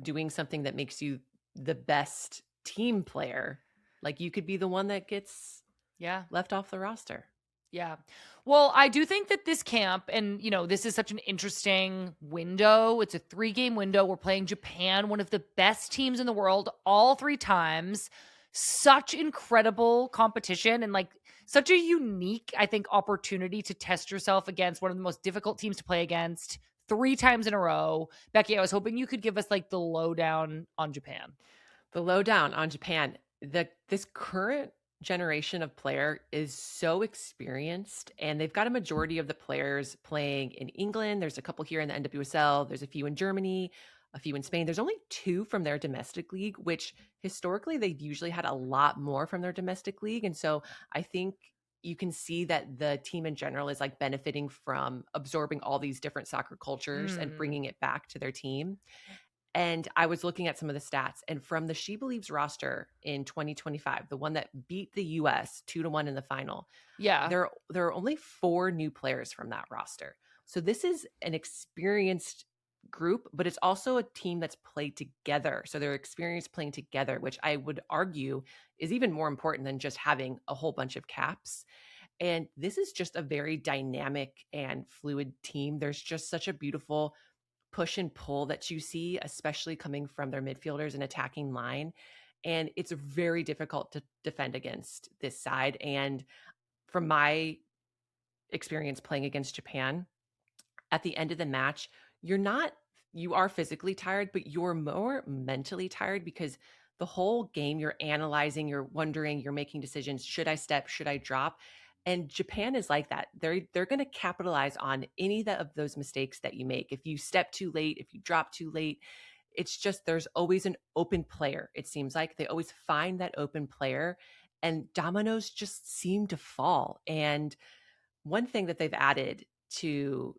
Speaker 2: doing something that makes you the best team player, like, you could be the one that gets
Speaker 1: Yeah.
Speaker 2: left off the roster.
Speaker 1: Yeah. Well, I do think that this camp, and this is such an interesting window. It's a 3-game window. We're playing Japan, one of the best teams in the world, all 3 times. Such incredible competition and like such a unique, I think, opportunity to test yourself against one of the most difficult teams to play against 3 times in a row. Becky, I was hoping you could give us like the lowdown on Japan.
Speaker 2: The lowdown on Japan, this current generation of player is so experienced, and they've got a majority of the players playing in England. There's a couple here in the NWSL. There's a few in Germany, a few in Spain. There's only 2 from their domestic league, which historically they've usually had a lot more from their domestic league. And so I think you can see that the team in general is like benefiting from absorbing all these different soccer cultures and
Speaker 1: Mm.
Speaker 2: bringing it back to their team. And I was looking at some of the stats, and from the She Believes roster in 2025, the one that beat the US 2-1 in the final,
Speaker 1: Yeah.
Speaker 2: there are only 4 new players from that roster. So this is an experienced group, but it's also a team that's played together. So they're experienced playing together, which I would argue is even more important than just having a whole bunch of caps. And this is just a very dynamic and fluid team. There's just such a beautiful push and pull that you see, especially coming from their midfielders and attacking line. And it's very difficult to defend against this side. And from my experience playing against Japan, at the end of the match, you are physically tired, but you're more mentally tired because the whole game you're analyzing, you're wondering, you're making decisions. Should I step? Should I drop? And Japan is like that. They're going to capitalize on any of those mistakes that you make. If you step too late, if you drop too late, it's just there's always an open player. It seems like they always find that open player, and dominoes just seem to fall. And one thing that they've added to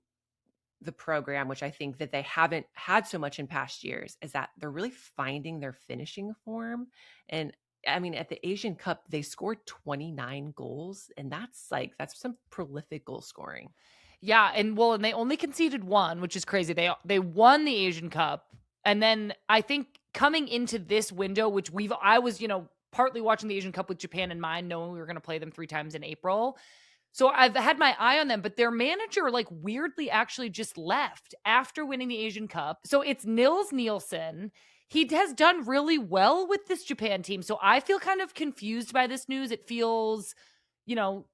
Speaker 2: the program, which I think that they haven't had so much in past years, is that they're really finding their finishing form. And I mean, at the Asian Cup, they scored 29 goals, and that's some prolific goal scoring.
Speaker 1: Yeah, and they only conceded 1, which is crazy. They won the Asian Cup, and then I think coming into this window, which I was, partly watching the Asian Cup with Japan in mind, knowing we were gonna play them 3 times in April. So I've had my eye on them, but their manager, like, weirdly actually just left after winning the Asian Cup. So it's Nils Nielsen. He has done really well with this Japan team. So I feel kind of confused by this news. It feels,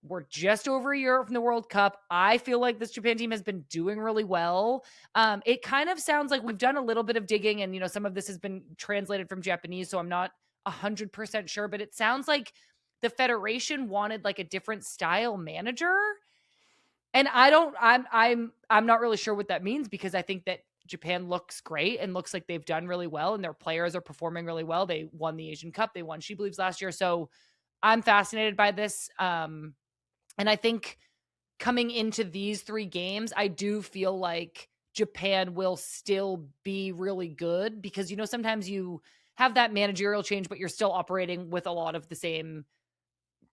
Speaker 1: we're just over a year from the World Cup. I feel like this Japan team has been doing really well. It kind of sounds like we've done a little bit of digging, and some of this has been translated from Japanese, so I'm not 100% sure, but it sounds like the federation wanted like a different style manager. And I'm not really sure what that means, because I think that Japan looks great and looks like they've done really well and their players are performing really well. They won the Asian Cup, they won She Believes last year. So I'm fascinated by this. And I think coming into these 3 games, I do feel like Japan will still be really good, because sometimes you have that managerial change, but you're still operating with a lot of the same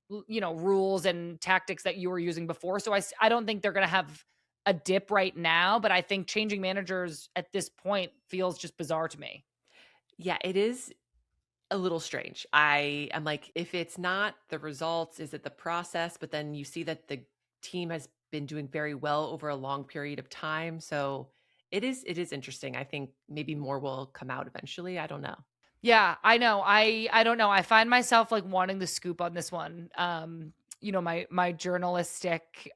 Speaker 1: rules and tactics that you were using before. So I don't think they're going to have a dip right now, but I think changing managers at this point feels just bizarre to me.
Speaker 2: Yeah, it is a little strange. I am like, if it's not the results, is it the process? But then you see that the team has been doing very well over a long period of time. So it is interesting. I think maybe more will come out eventually. I don't know.
Speaker 1: Yeah, I know. I don't know. I find myself like wanting the scoop on this one. My journalistic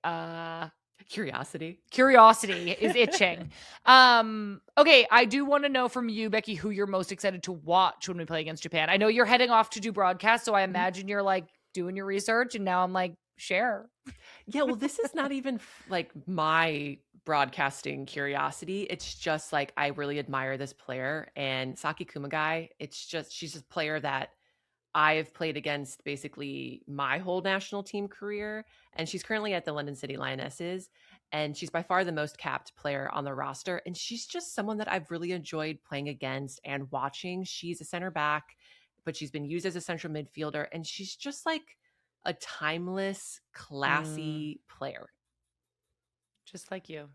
Speaker 2: Curiosity.
Speaker 1: curiosity is itching. Okay, I do want to know from you, Becky, who you're most excited to watch when we play against Japan. I know you're heading off to do broadcast, so I
Speaker 2: Mhm.
Speaker 1: imagine you're like doing your research, and now I'm like, share.
Speaker 2: Yeah, well, this is not even like my broadcasting curiosity. It's just like I really admire this player, and Saki Kumagai. She's a player that I have played against basically my whole national team career, and she's currently at the London City Lionesses, and she's by far the most capped player on the roster, and she's just someone that I've really enjoyed playing against and watching. She's a center back, but she's been used as a central midfielder, and she's just like a timeless,
Speaker 1: Mm,
Speaker 2: classy player.
Speaker 1: just like you.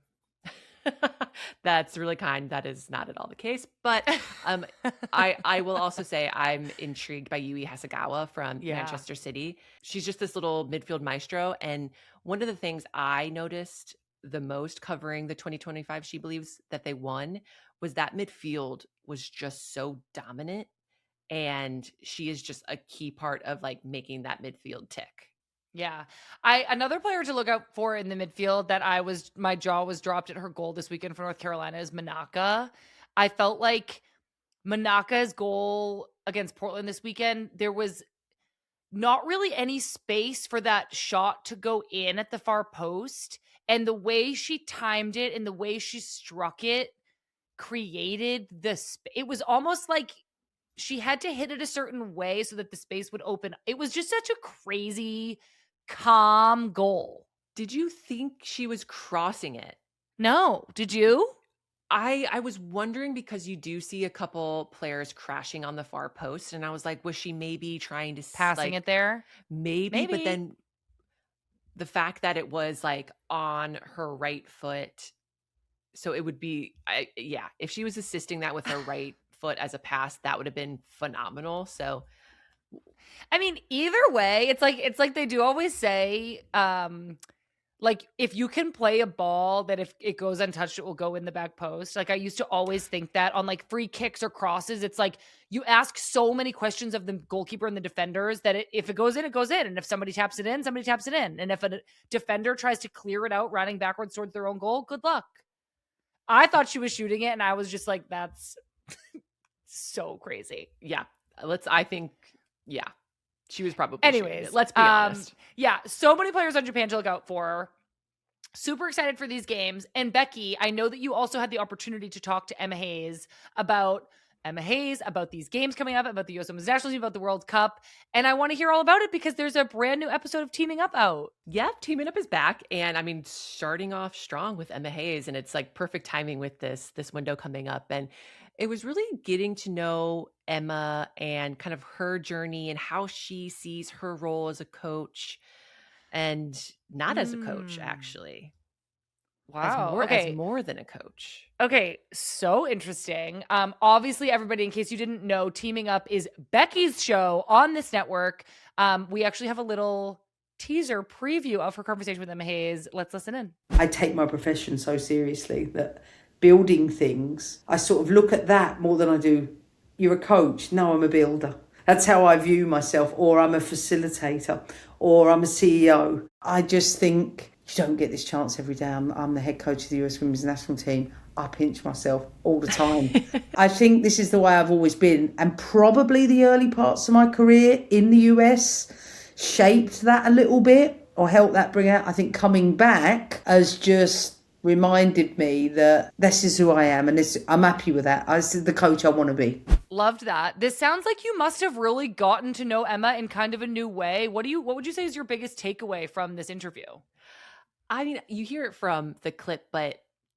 Speaker 2: That's really kind. That is not at all the case. But um, I will also say I'm intrigued by Yui Hasegawa from
Speaker 1: Yeah.
Speaker 2: Manchester City. She's just this little midfield maestro. And one of the things I noticed the most covering the 2025 She Believes that they won was that midfield was just so dominant. And she is just a key part of like making that midfield tick.
Speaker 1: Yeah. I another player to look out for in the midfield that my jaw was dropped at her goal this weekend for North Carolina is Manaka. I felt like Manaka's goal against Portland this weekend, there was not really any space for that shot to go in at the far post. And the way she timed it and the way she struck it created it was almost like she had to hit it a certain way so that the space would open. It was just such a crazy, calm goal.
Speaker 2: Did you think she was crossing it?
Speaker 1: No, did you?
Speaker 2: I was wondering because you do see a couple players crashing on the far post, and I was like, was she maybe trying to
Speaker 1: Passing it
Speaker 2: like
Speaker 1: there?
Speaker 2: maybe, but
Speaker 1: Maybe.
Speaker 2: then the fact that it was like on her right foot, so it would be yeah, if she was assisting that with her right foot as a pass, that would have been phenomenal. So
Speaker 1: I mean, either way, it's like they do always say, like if you can play a ball that if it goes untouched, it will go in the back post. Like I used to always think that on like free kicks or crosses, it's like you ask so many questions of the goalkeeper and the defenders that if it goes in, it goes in. And if somebody taps it in, somebody taps it in. And if a defender tries to clear it out, running backwards towards their own goal, good luck. I thought she was shooting it, and I was just like, that's so crazy.
Speaker 2: yeah, I think yeah, she was probably shooting it.
Speaker 1: Anyways,
Speaker 2: Let's be honest.
Speaker 1: yeah, so many players on Japan to look out for. Super excited for these games. And Becky, I know that you also had the opportunity to talk to Emma Hayes about these games coming up, about the US Women's National Team, about the World Cup. And I want to hear all about it because there's a brand new episode of Teaming Up out.
Speaker 2: Yep, Teaming Up is back, and I mean, starting off strong with Emma Hayes, and it's like perfect timing with this window coming up. And it was really getting to know Emma and kind of her journey and how she sees her role as a coach, and not as a coach,
Speaker 1: Mm.
Speaker 2: actually,
Speaker 1: Wow.
Speaker 2: as
Speaker 1: Okay.
Speaker 2: more than a coach.
Speaker 1: Okay, so interesting. Obviously, everybody, in case you didn't know, Teaming Up is Becky's show on this network. We actually have a little teaser preview of her conversation with Emma Hayes. Let's listen in.
Speaker 3: I take my profession so seriously that building things, I sort of look at that more than I do, you're a coach. No, I'm a builder. That's how I view myself, or I'm a facilitator, or I'm a CEO. I just think you don't get this chance every day. I'm the head coach of the US Women's National Team. I pinch myself all the time. I think this is the way I've always been. And probably the early parts of my career in the US shaped that a little bit or helped that bring out. I think coming back has just reminded me that this is who I am and I'm happy with that. This is the coach I want to be.
Speaker 1: Loved that. This sounds like you must have really gotten to know Emma in kind of a new way. What would you say is your biggest takeaway from this interview?
Speaker 2: I mean, you hear it from the clip, but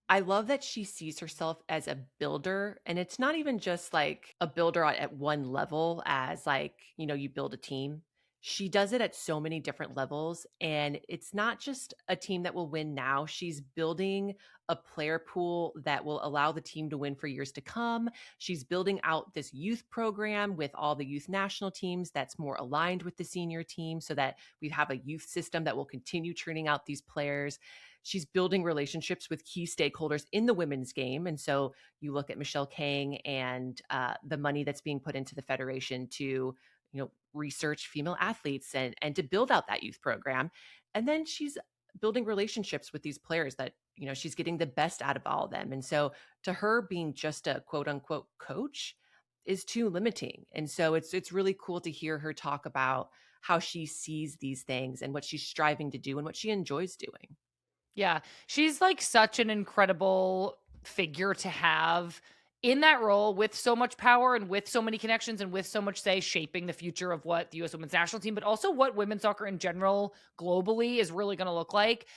Speaker 2: I love that she sees herself as a builder. And it's not even just like a builder at one level, as like, you build a team. She does it at so many different levels. And it's not just a team that will win now. She's building a player pool that will allow the team to win for years to come. She's building out this youth program with all the youth national teams that's more aligned with the senior team so that we have a youth system that will continue churning out these players. She's building relationships with key stakeholders in the women's game. And so you look at Michelle Kang and the money that's being put into the federation to, research female athletes and to build out that youth program. And then she's building relationships with these players that, she's getting the best out of all of them. And so to her being just a quote unquote coach is too limiting. And so it's really cool to hear her talk about how she sees these things and what she's striving to do and what she enjoys doing.
Speaker 1: Yeah, she's like such an incredible figure to have in that role with so much power and with so many connections and with so much say shaping the future of what the U.S. women's national team, but also what women's soccer in general globally is really going to look like.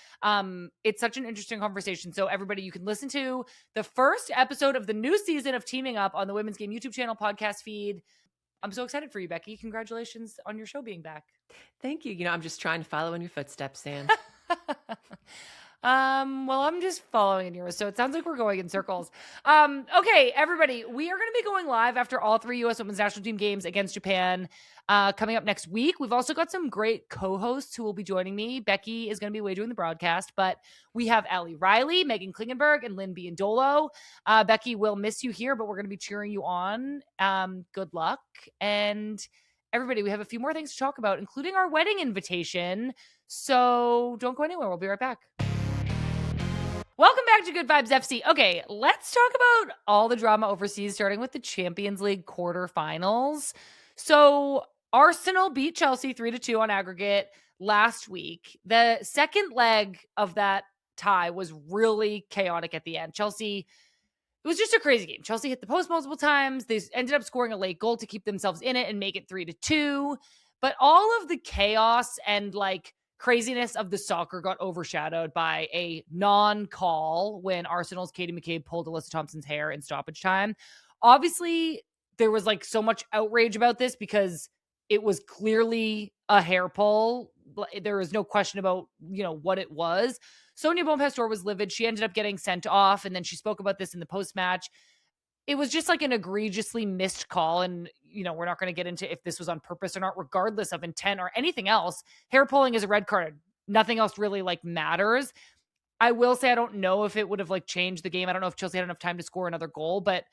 Speaker 1: It's such an interesting conversation. So everybody, you can listen to the first episode of the new season of Teaming Up on the Women's Game YouTube channel podcast feed. I'm so excited for you, Becky. Congratulations on your show being back.
Speaker 2: Thank you. I'm just trying to follow in your footsteps, Sam.
Speaker 1: Well, I'm just following in yours, so it sounds like we're going in circles. Okay, everybody, we are going to be going live after all 3 U.S. women's national team games against Japan coming up next week. We've also got some great co-hosts who will be joining me. Becky is going to be away doing the broadcast, but we have Allie Riley, Megan Klingenberg, and Lynn Biondolo. Becky, we'll miss you here, but we're going to be cheering you on. Good luck. And everybody, we have a few more things to talk about, including our wedding invitation. So don't go anywhere. We'll be right back. Welcome back to Good Vibes FC. Okay, let's talk about all the drama overseas, starting with the Champions League quarterfinals. So Arsenal beat Chelsea 3-2 on aggregate last week. The second leg of that tie was really chaotic at the end. Chelsea, it was just a crazy game. Chelsea hit the post multiple times. They ended up scoring a late goal to keep themselves in it and make it 3-2. But all of the chaos and craziness of the soccer got overshadowed by a non-call when Arsenal's Katie McCabe pulled Alyssa Thompson's hair in stoppage time. Obviously, there was so much outrage about this because it was clearly a hair pull. There is no question about, what it was. Sonia Bonpastor was livid. She ended up getting sent off, and then she spoke about this in the post-match. It was just an egregiously missed call. And, we're not going to get into if this was on purpose or not, regardless of intent or anything else. Hair pulling is a red card. Nothing else really matters. I will say, I don't know if it would have changed the game. I don't know if Chelsea had enough time to score another goal, but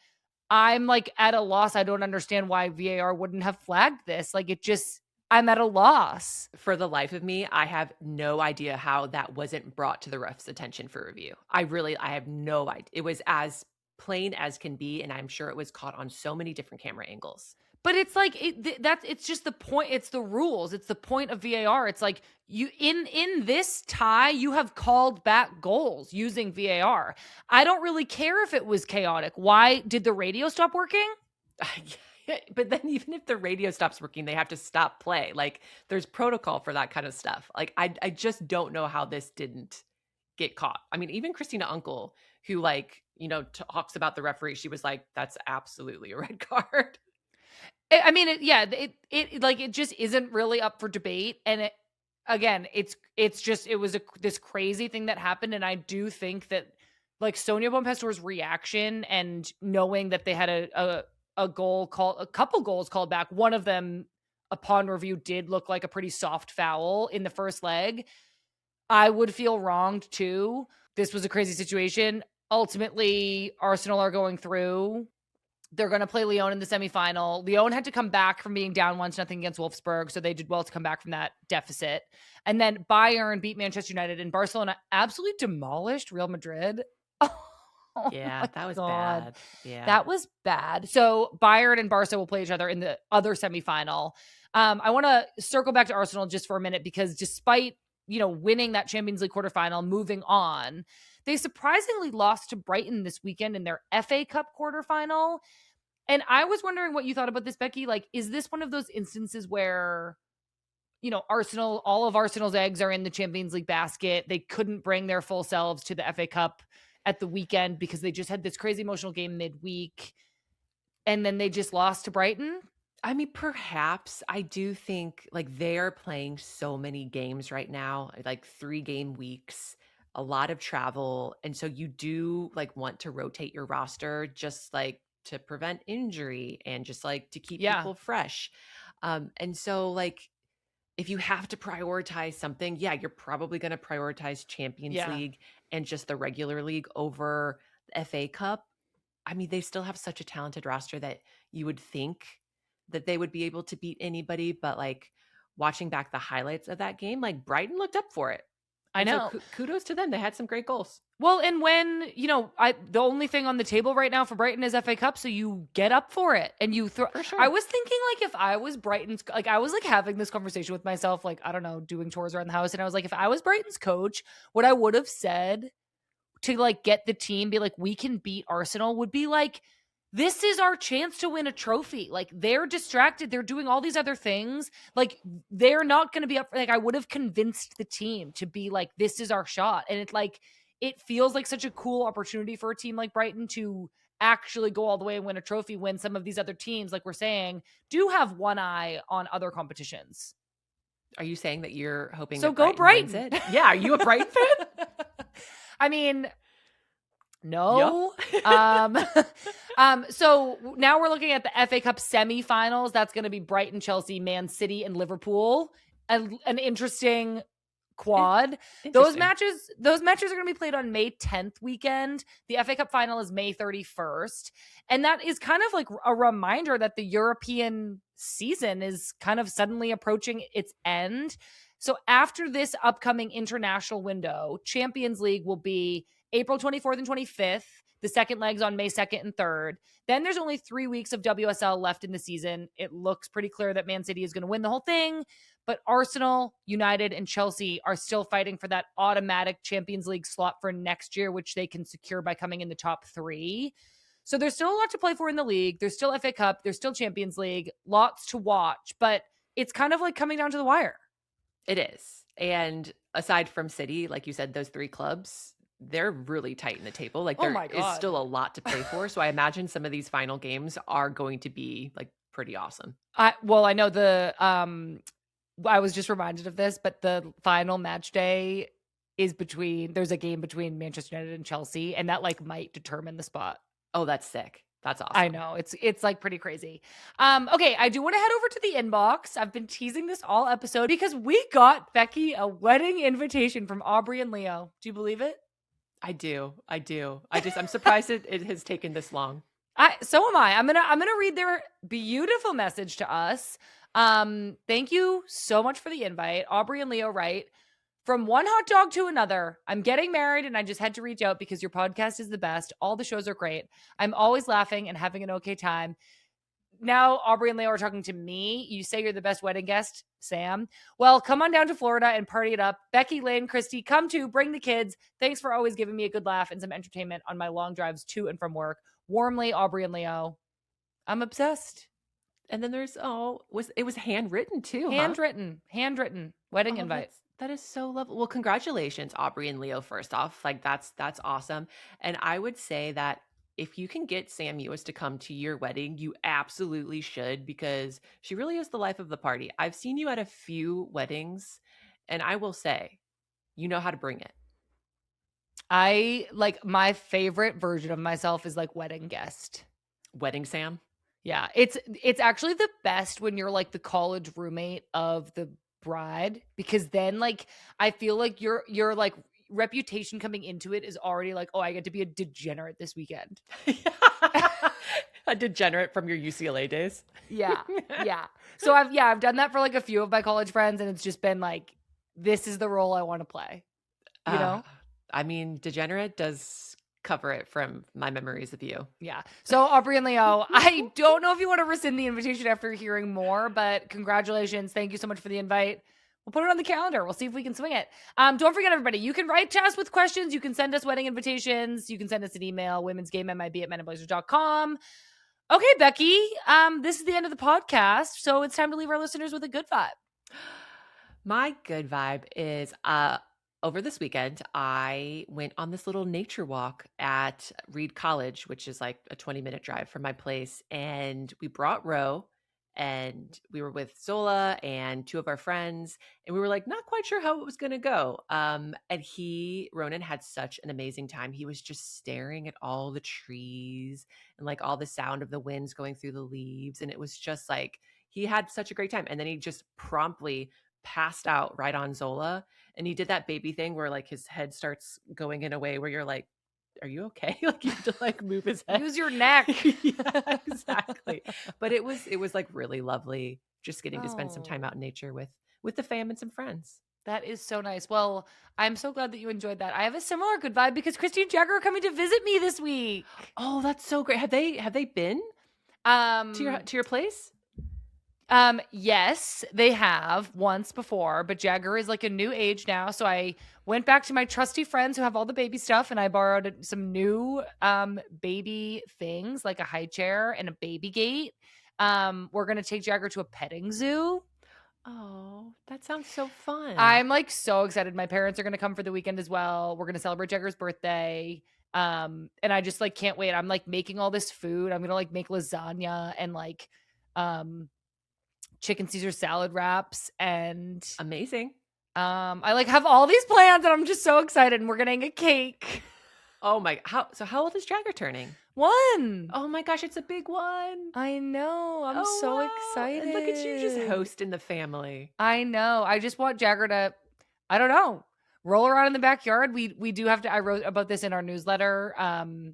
Speaker 1: I'm at a loss. I don't understand why VAR wouldn't have flagged this. I'm at a loss.
Speaker 2: For the life of me, I have no idea how that wasn't brought to the ref's attention for review. I have no idea. It was as plain as can be, and I'm sure it was caught on so many different camera angles.
Speaker 1: But it's it's just the point. It's the rules. It's the point of VAR. It's you in this tie, you have called back goals using VAR. I don't really care if it was chaotic. Why did the radio stop working?
Speaker 2: But then even if the radio stops working, they have to stop play. There's protocol for that kind of stuff. I just don't know how this didn't get caught. I mean, even Christina Uncle, who talks about the referee, she was like, that's absolutely a red card.
Speaker 1: I mean, it just isn't really up for debate. And it was this crazy thing that happened. And I do think that Sonia Bonpastor's reaction and knowing that they had a couple goals called back, one of them upon review did look like a pretty soft foul in the first leg. I would feel wronged too. This was a crazy situation. Ultimately, Arsenal are going through. They're going to play Lyon in the semifinal. Lyon had to come back from being down 1-0 against Wolfsburg, so they did well to come back from that deficit. And then Bayern beat Manchester United, and Barcelona absolutely demolished Real Madrid. Oh,
Speaker 2: yeah, that was bad. Yeah,
Speaker 1: that was bad. So Bayern and Barca will play each other in the other semifinal. I want to circle back to Arsenal just for a minute because despite winning that Champions League quarterfinal, moving on, they surprisingly lost to Brighton this weekend in their FA Cup quarterfinal. And I was wondering what you thought about this, Becky. Is this one of those instances where, Arsenal, all of Arsenal's eggs are in the Champions League basket? They couldn't bring their full selves to the FA Cup at the weekend because they just had this crazy emotional game midweek. And then they just lost to Brighton.
Speaker 2: I mean, perhaps. I do think they're playing so many games right now, 3-game weeks, a lot of travel. And so you do want to rotate your roster just to prevent injury and just to keep people fresh. And so if you have to prioritize something, you're probably going to prioritize Champions League and just the regular league over the FA Cup. I mean, they still have such a talented roster that you would think that they would be able to beat anybody. But watching back the highlights of that game, Brighton looked up for it.
Speaker 1: I know.
Speaker 2: So kudos to them. They had some great goals.
Speaker 1: Well, and when, the only thing on the table right now for Brighton is FA Cup, so you get up for it and you throw.
Speaker 2: For sure.
Speaker 1: I was thinking if I was Brighton's, I was having this conversation with myself, I don't know, doing chores around the house. And I was if I was Brighton's coach, what I would have said to get the team, be we can beat Arsenal would be this is our chance to win a trophy. Like, they're distracted. They're doing all these other things. Like, they're not going to be up for, like, I would have convinced the team to be like, this is our shot. And it's like, it feels like such a cool opportunity for a team like Brighton to actually go all the way and win a trophy when some of these other teams, like we're saying, do have one eye on other competitions.
Speaker 2: Are you saying that you're hoping
Speaker 1: So
Speaker 2: that
Speaker 1: go
Speaker 2: Brighton wins
Speaker 1: Brighton.
Speaker 2: it? Yeah. Are you a Brighton fan?
Speaker 1: I mean, no. So now we're looking at the FA Cup semifinals. That's going to be Brighton, Chelsea, Man City, and Liverpool. An interesting quad. Those matches are going to be played on May 10th weekend. The FA Cup final is May 31st. And that is kind of like a reminder that the European season is kind of suddenly approaching its end. So after this upcoming international window, Champions League will be April 24th and 25th. The second leg's on May 2nd and 3rd. Then there's only 3 weeks of WSL left in the season. It looks pretty clear that Man City is going to win the whole thing. But Arsenal, United, and Chelsea are still fighting for that automatic Champions League slot for next year, which they can secure by coming in the top 3. So there's still a lot to play for in the league. There's still FA Cup. There's still Champions League. Lots to watch. But it's kind of like coming down to the wire.
Speaker 2: It is. And aside from City, like you said, those 3 clubs, they're really tight in the table. Like there is still a lot to play for. So I imagine some of these final games are going to be like pretty awesome.
Speaker 1: I know I was just reminded of this, but the final match day is there's a game between Manchester United and Chelsea, and that like might determine the spot.
Speaker 2: Oh, that's sick. That's awesome.
Speaker 1: I know. It's like pretty crazy. Okay, I do want to head over to the inbox. I've been teasing this all episode because we got Becky a wedding invitation from Aubrey and Leo. Do you believe it?
Speaker 2: I do. I'm surprised it has taken this long.
Speaker 1: So am I. I'm gonna read their beautiful message to us. Thank you so much for the invite. Aubrey and Leo write, from one hot dog to another, I'm getting married and I just had to reach out because your podcast is the best. All the shows are great. I'm always laughing and having an okay time. Now Aubrey and Leo are talking to me. You say you're the best wedding guest, Sam. Well, come on down to Florida and party it up. Becky, Lane, Christy, come too. Bring the kids. Thanks for always giving me a good laugh and some entertainment on my long drives to and from work. Warmly, Aubrey and Leo. I'm obsessed.
Speaker 2: And then there's it was handwritten too.
Speaker 1: Handwritten wedding invite.
Speaker 2: That is so lovely. Well, congratulations, Aubrey and Leo. First off, like that's awesome. And I would say that if you can get Sam Ewis to come to your wedding, you absolutely should, because she really is the life of the party. I've seen you at a few weddings, and I will say, you know how to bring it.
Speaker 1: I like, my favorite version of myself is like wedding guest.
Speaker 2: Wedding Sam?
Speaker 1: Yeah. It's actually the best when you're like the college roommate of the bride, because then like I feel like your like reputation coming into it is already like, oh, I get to be a degenerate this weekend.
Speaker 2: A degenerate from your UCLA days.
Speaker 1: Yeah. So I've done that for like a few of my college friends, and it's just been like, this is the role I want to play. You know?
Speaker 2: I mean, degenerate does cover it from my memories of you.
Speaker 1: Yeah. So Aubrey and Leo, I don't know if you want to rescind the invitation after hearing more, but congratulations. Thank you so much for the invite. We'll put it on the calendar. We'll see if we can swing it. Don't forget, everybody, you can write to us with questions. You can send us wedding invitations. You can send us an email, womensgamemib@menandblazers.com. Okay, Becky, this is the end of the podcast, so it's time to leave our listeners with a good vibe.
Speaker 2: My good vibe is over this weekend, I went on this little nature walk at Reed College, which is like a 20-minute drive from my place. And we brought Ro, and we were with Zola and 2 of our friends. And we were like, not quite sure how it was going to go. And Ronan had such an amazing time. He was just staring at all the trees and like all the sound of the winds going through the leaves. And it was just like, he had such a great time. And then he just promptly passed out right on Zola, and he did that baby thing where like his head starts going in a way where you're like, are you okay? Like you have to like move his head.
Speaker 1: Use your neck.
Speaker 2: Yeah, exactly. But it was like really lovely just getting to spend some time out in nature with the fam and some friends.
Speaker 1: That is so nice. Well, I'm so glad that you enjoyed that. I have a similar good vibe because Christy and Jagger are coming to visit me this week.
Speaker 2: Oh, that's so great. Have they been to your place?
Speaker 1: Yes, they have once before, but Jagger is like a new age now. So I went back to my trusty friends who have all the baby stuff, and I borrowed some new baby things like a high chair and a baby gate. We're gonna take Jagger to a petting zoo.
Speaker 2: Oh, that sounds so fun.
Speaker 1: I'm like so excited. My parents are gonna come for the weekend as well. We're gonna celebrate Jagger's birthday. And I just like can't wait. I'm like making all this food. I'm gonna like make lasagna and like chicken Caesar salad wraps, and
Speaker 2: Amazing.
Speaker 1: I like have all these plans, and I'm just so excited. And we're getting a cake.
Speaker 2: Oh my, how old is Jagger turning?
Speaker 1: 1.
Speaker 2: Oh my gosh, it's a big one.
Speaker 1: I know. I'm so excited.
Speaker 2: And look at you just hosting the family.
Speaker 1: I know. I just want Jagger to, I don't know, roll around in the backyard. We do have to, I wrote about this in our newsletter.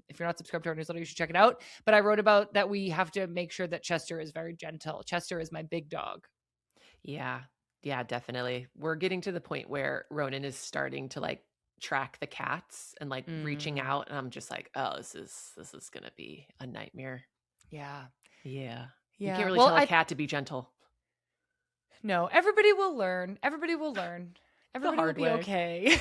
Speaker 1: If you're not subscribed to our newsletter, you should check it out. But I wrote about that we have to make sure that Chester is very gentle. Chester is my big dog.
Speaker 2: Yeah. Yeah, definitely. We're getting to the point where Ronan is starting to like track the cats and like reaching out, and I'm just like, oh, this is gonna be a nightmare.
Speaker 1: Yeah.
Speaker 2: Yeah.
Speaker 1: Yeah.
Speaker 2: You can't really tell a cat to be gentle.
Speaker 1: No, everybody will learn. Everybody will learn. Everybody will be okay.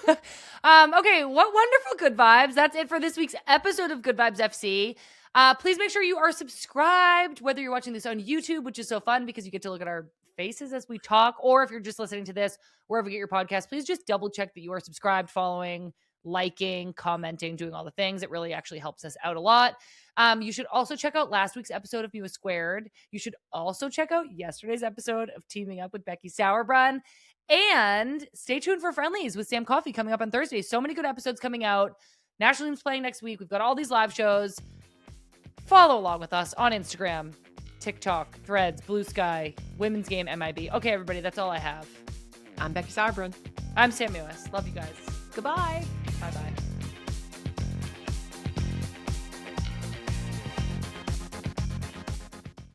Speaker 1: Okay, what wonderful good vibes. That's it for this week's episode of Good Vibes FC. Please make sure you are subscribed, whether you're watching this on YouTube, which is so fun because you get to look at our faces as we talk, or if you're just listening to this wherever you get your podcast, please just double check that you are subscribed, following, liking, commenting, doing all the things. It really actually helps us out a lot. You should also check out last week's episode of Muse Squared. You should also check out yesterday's episode of Teaming Up with Becky Sauerbrunn. And stay tuned for Friendlies with Sam Coffey coming up on Thursday. So many good episodes coming out. National Team's playing next week. We've got all these live shows. Follow along with us on Instagram, TikTok, Threads, Blue Sky, Women's Game, MIB. Okay, everybody, that's all I have.
Speaker 2: I'm Becky Sauerbrunn.
Speaker 1: I'm Sam Mewis. Love you guys.
Speaker 2: Goodbye.
Speaker 1: Bye-bye.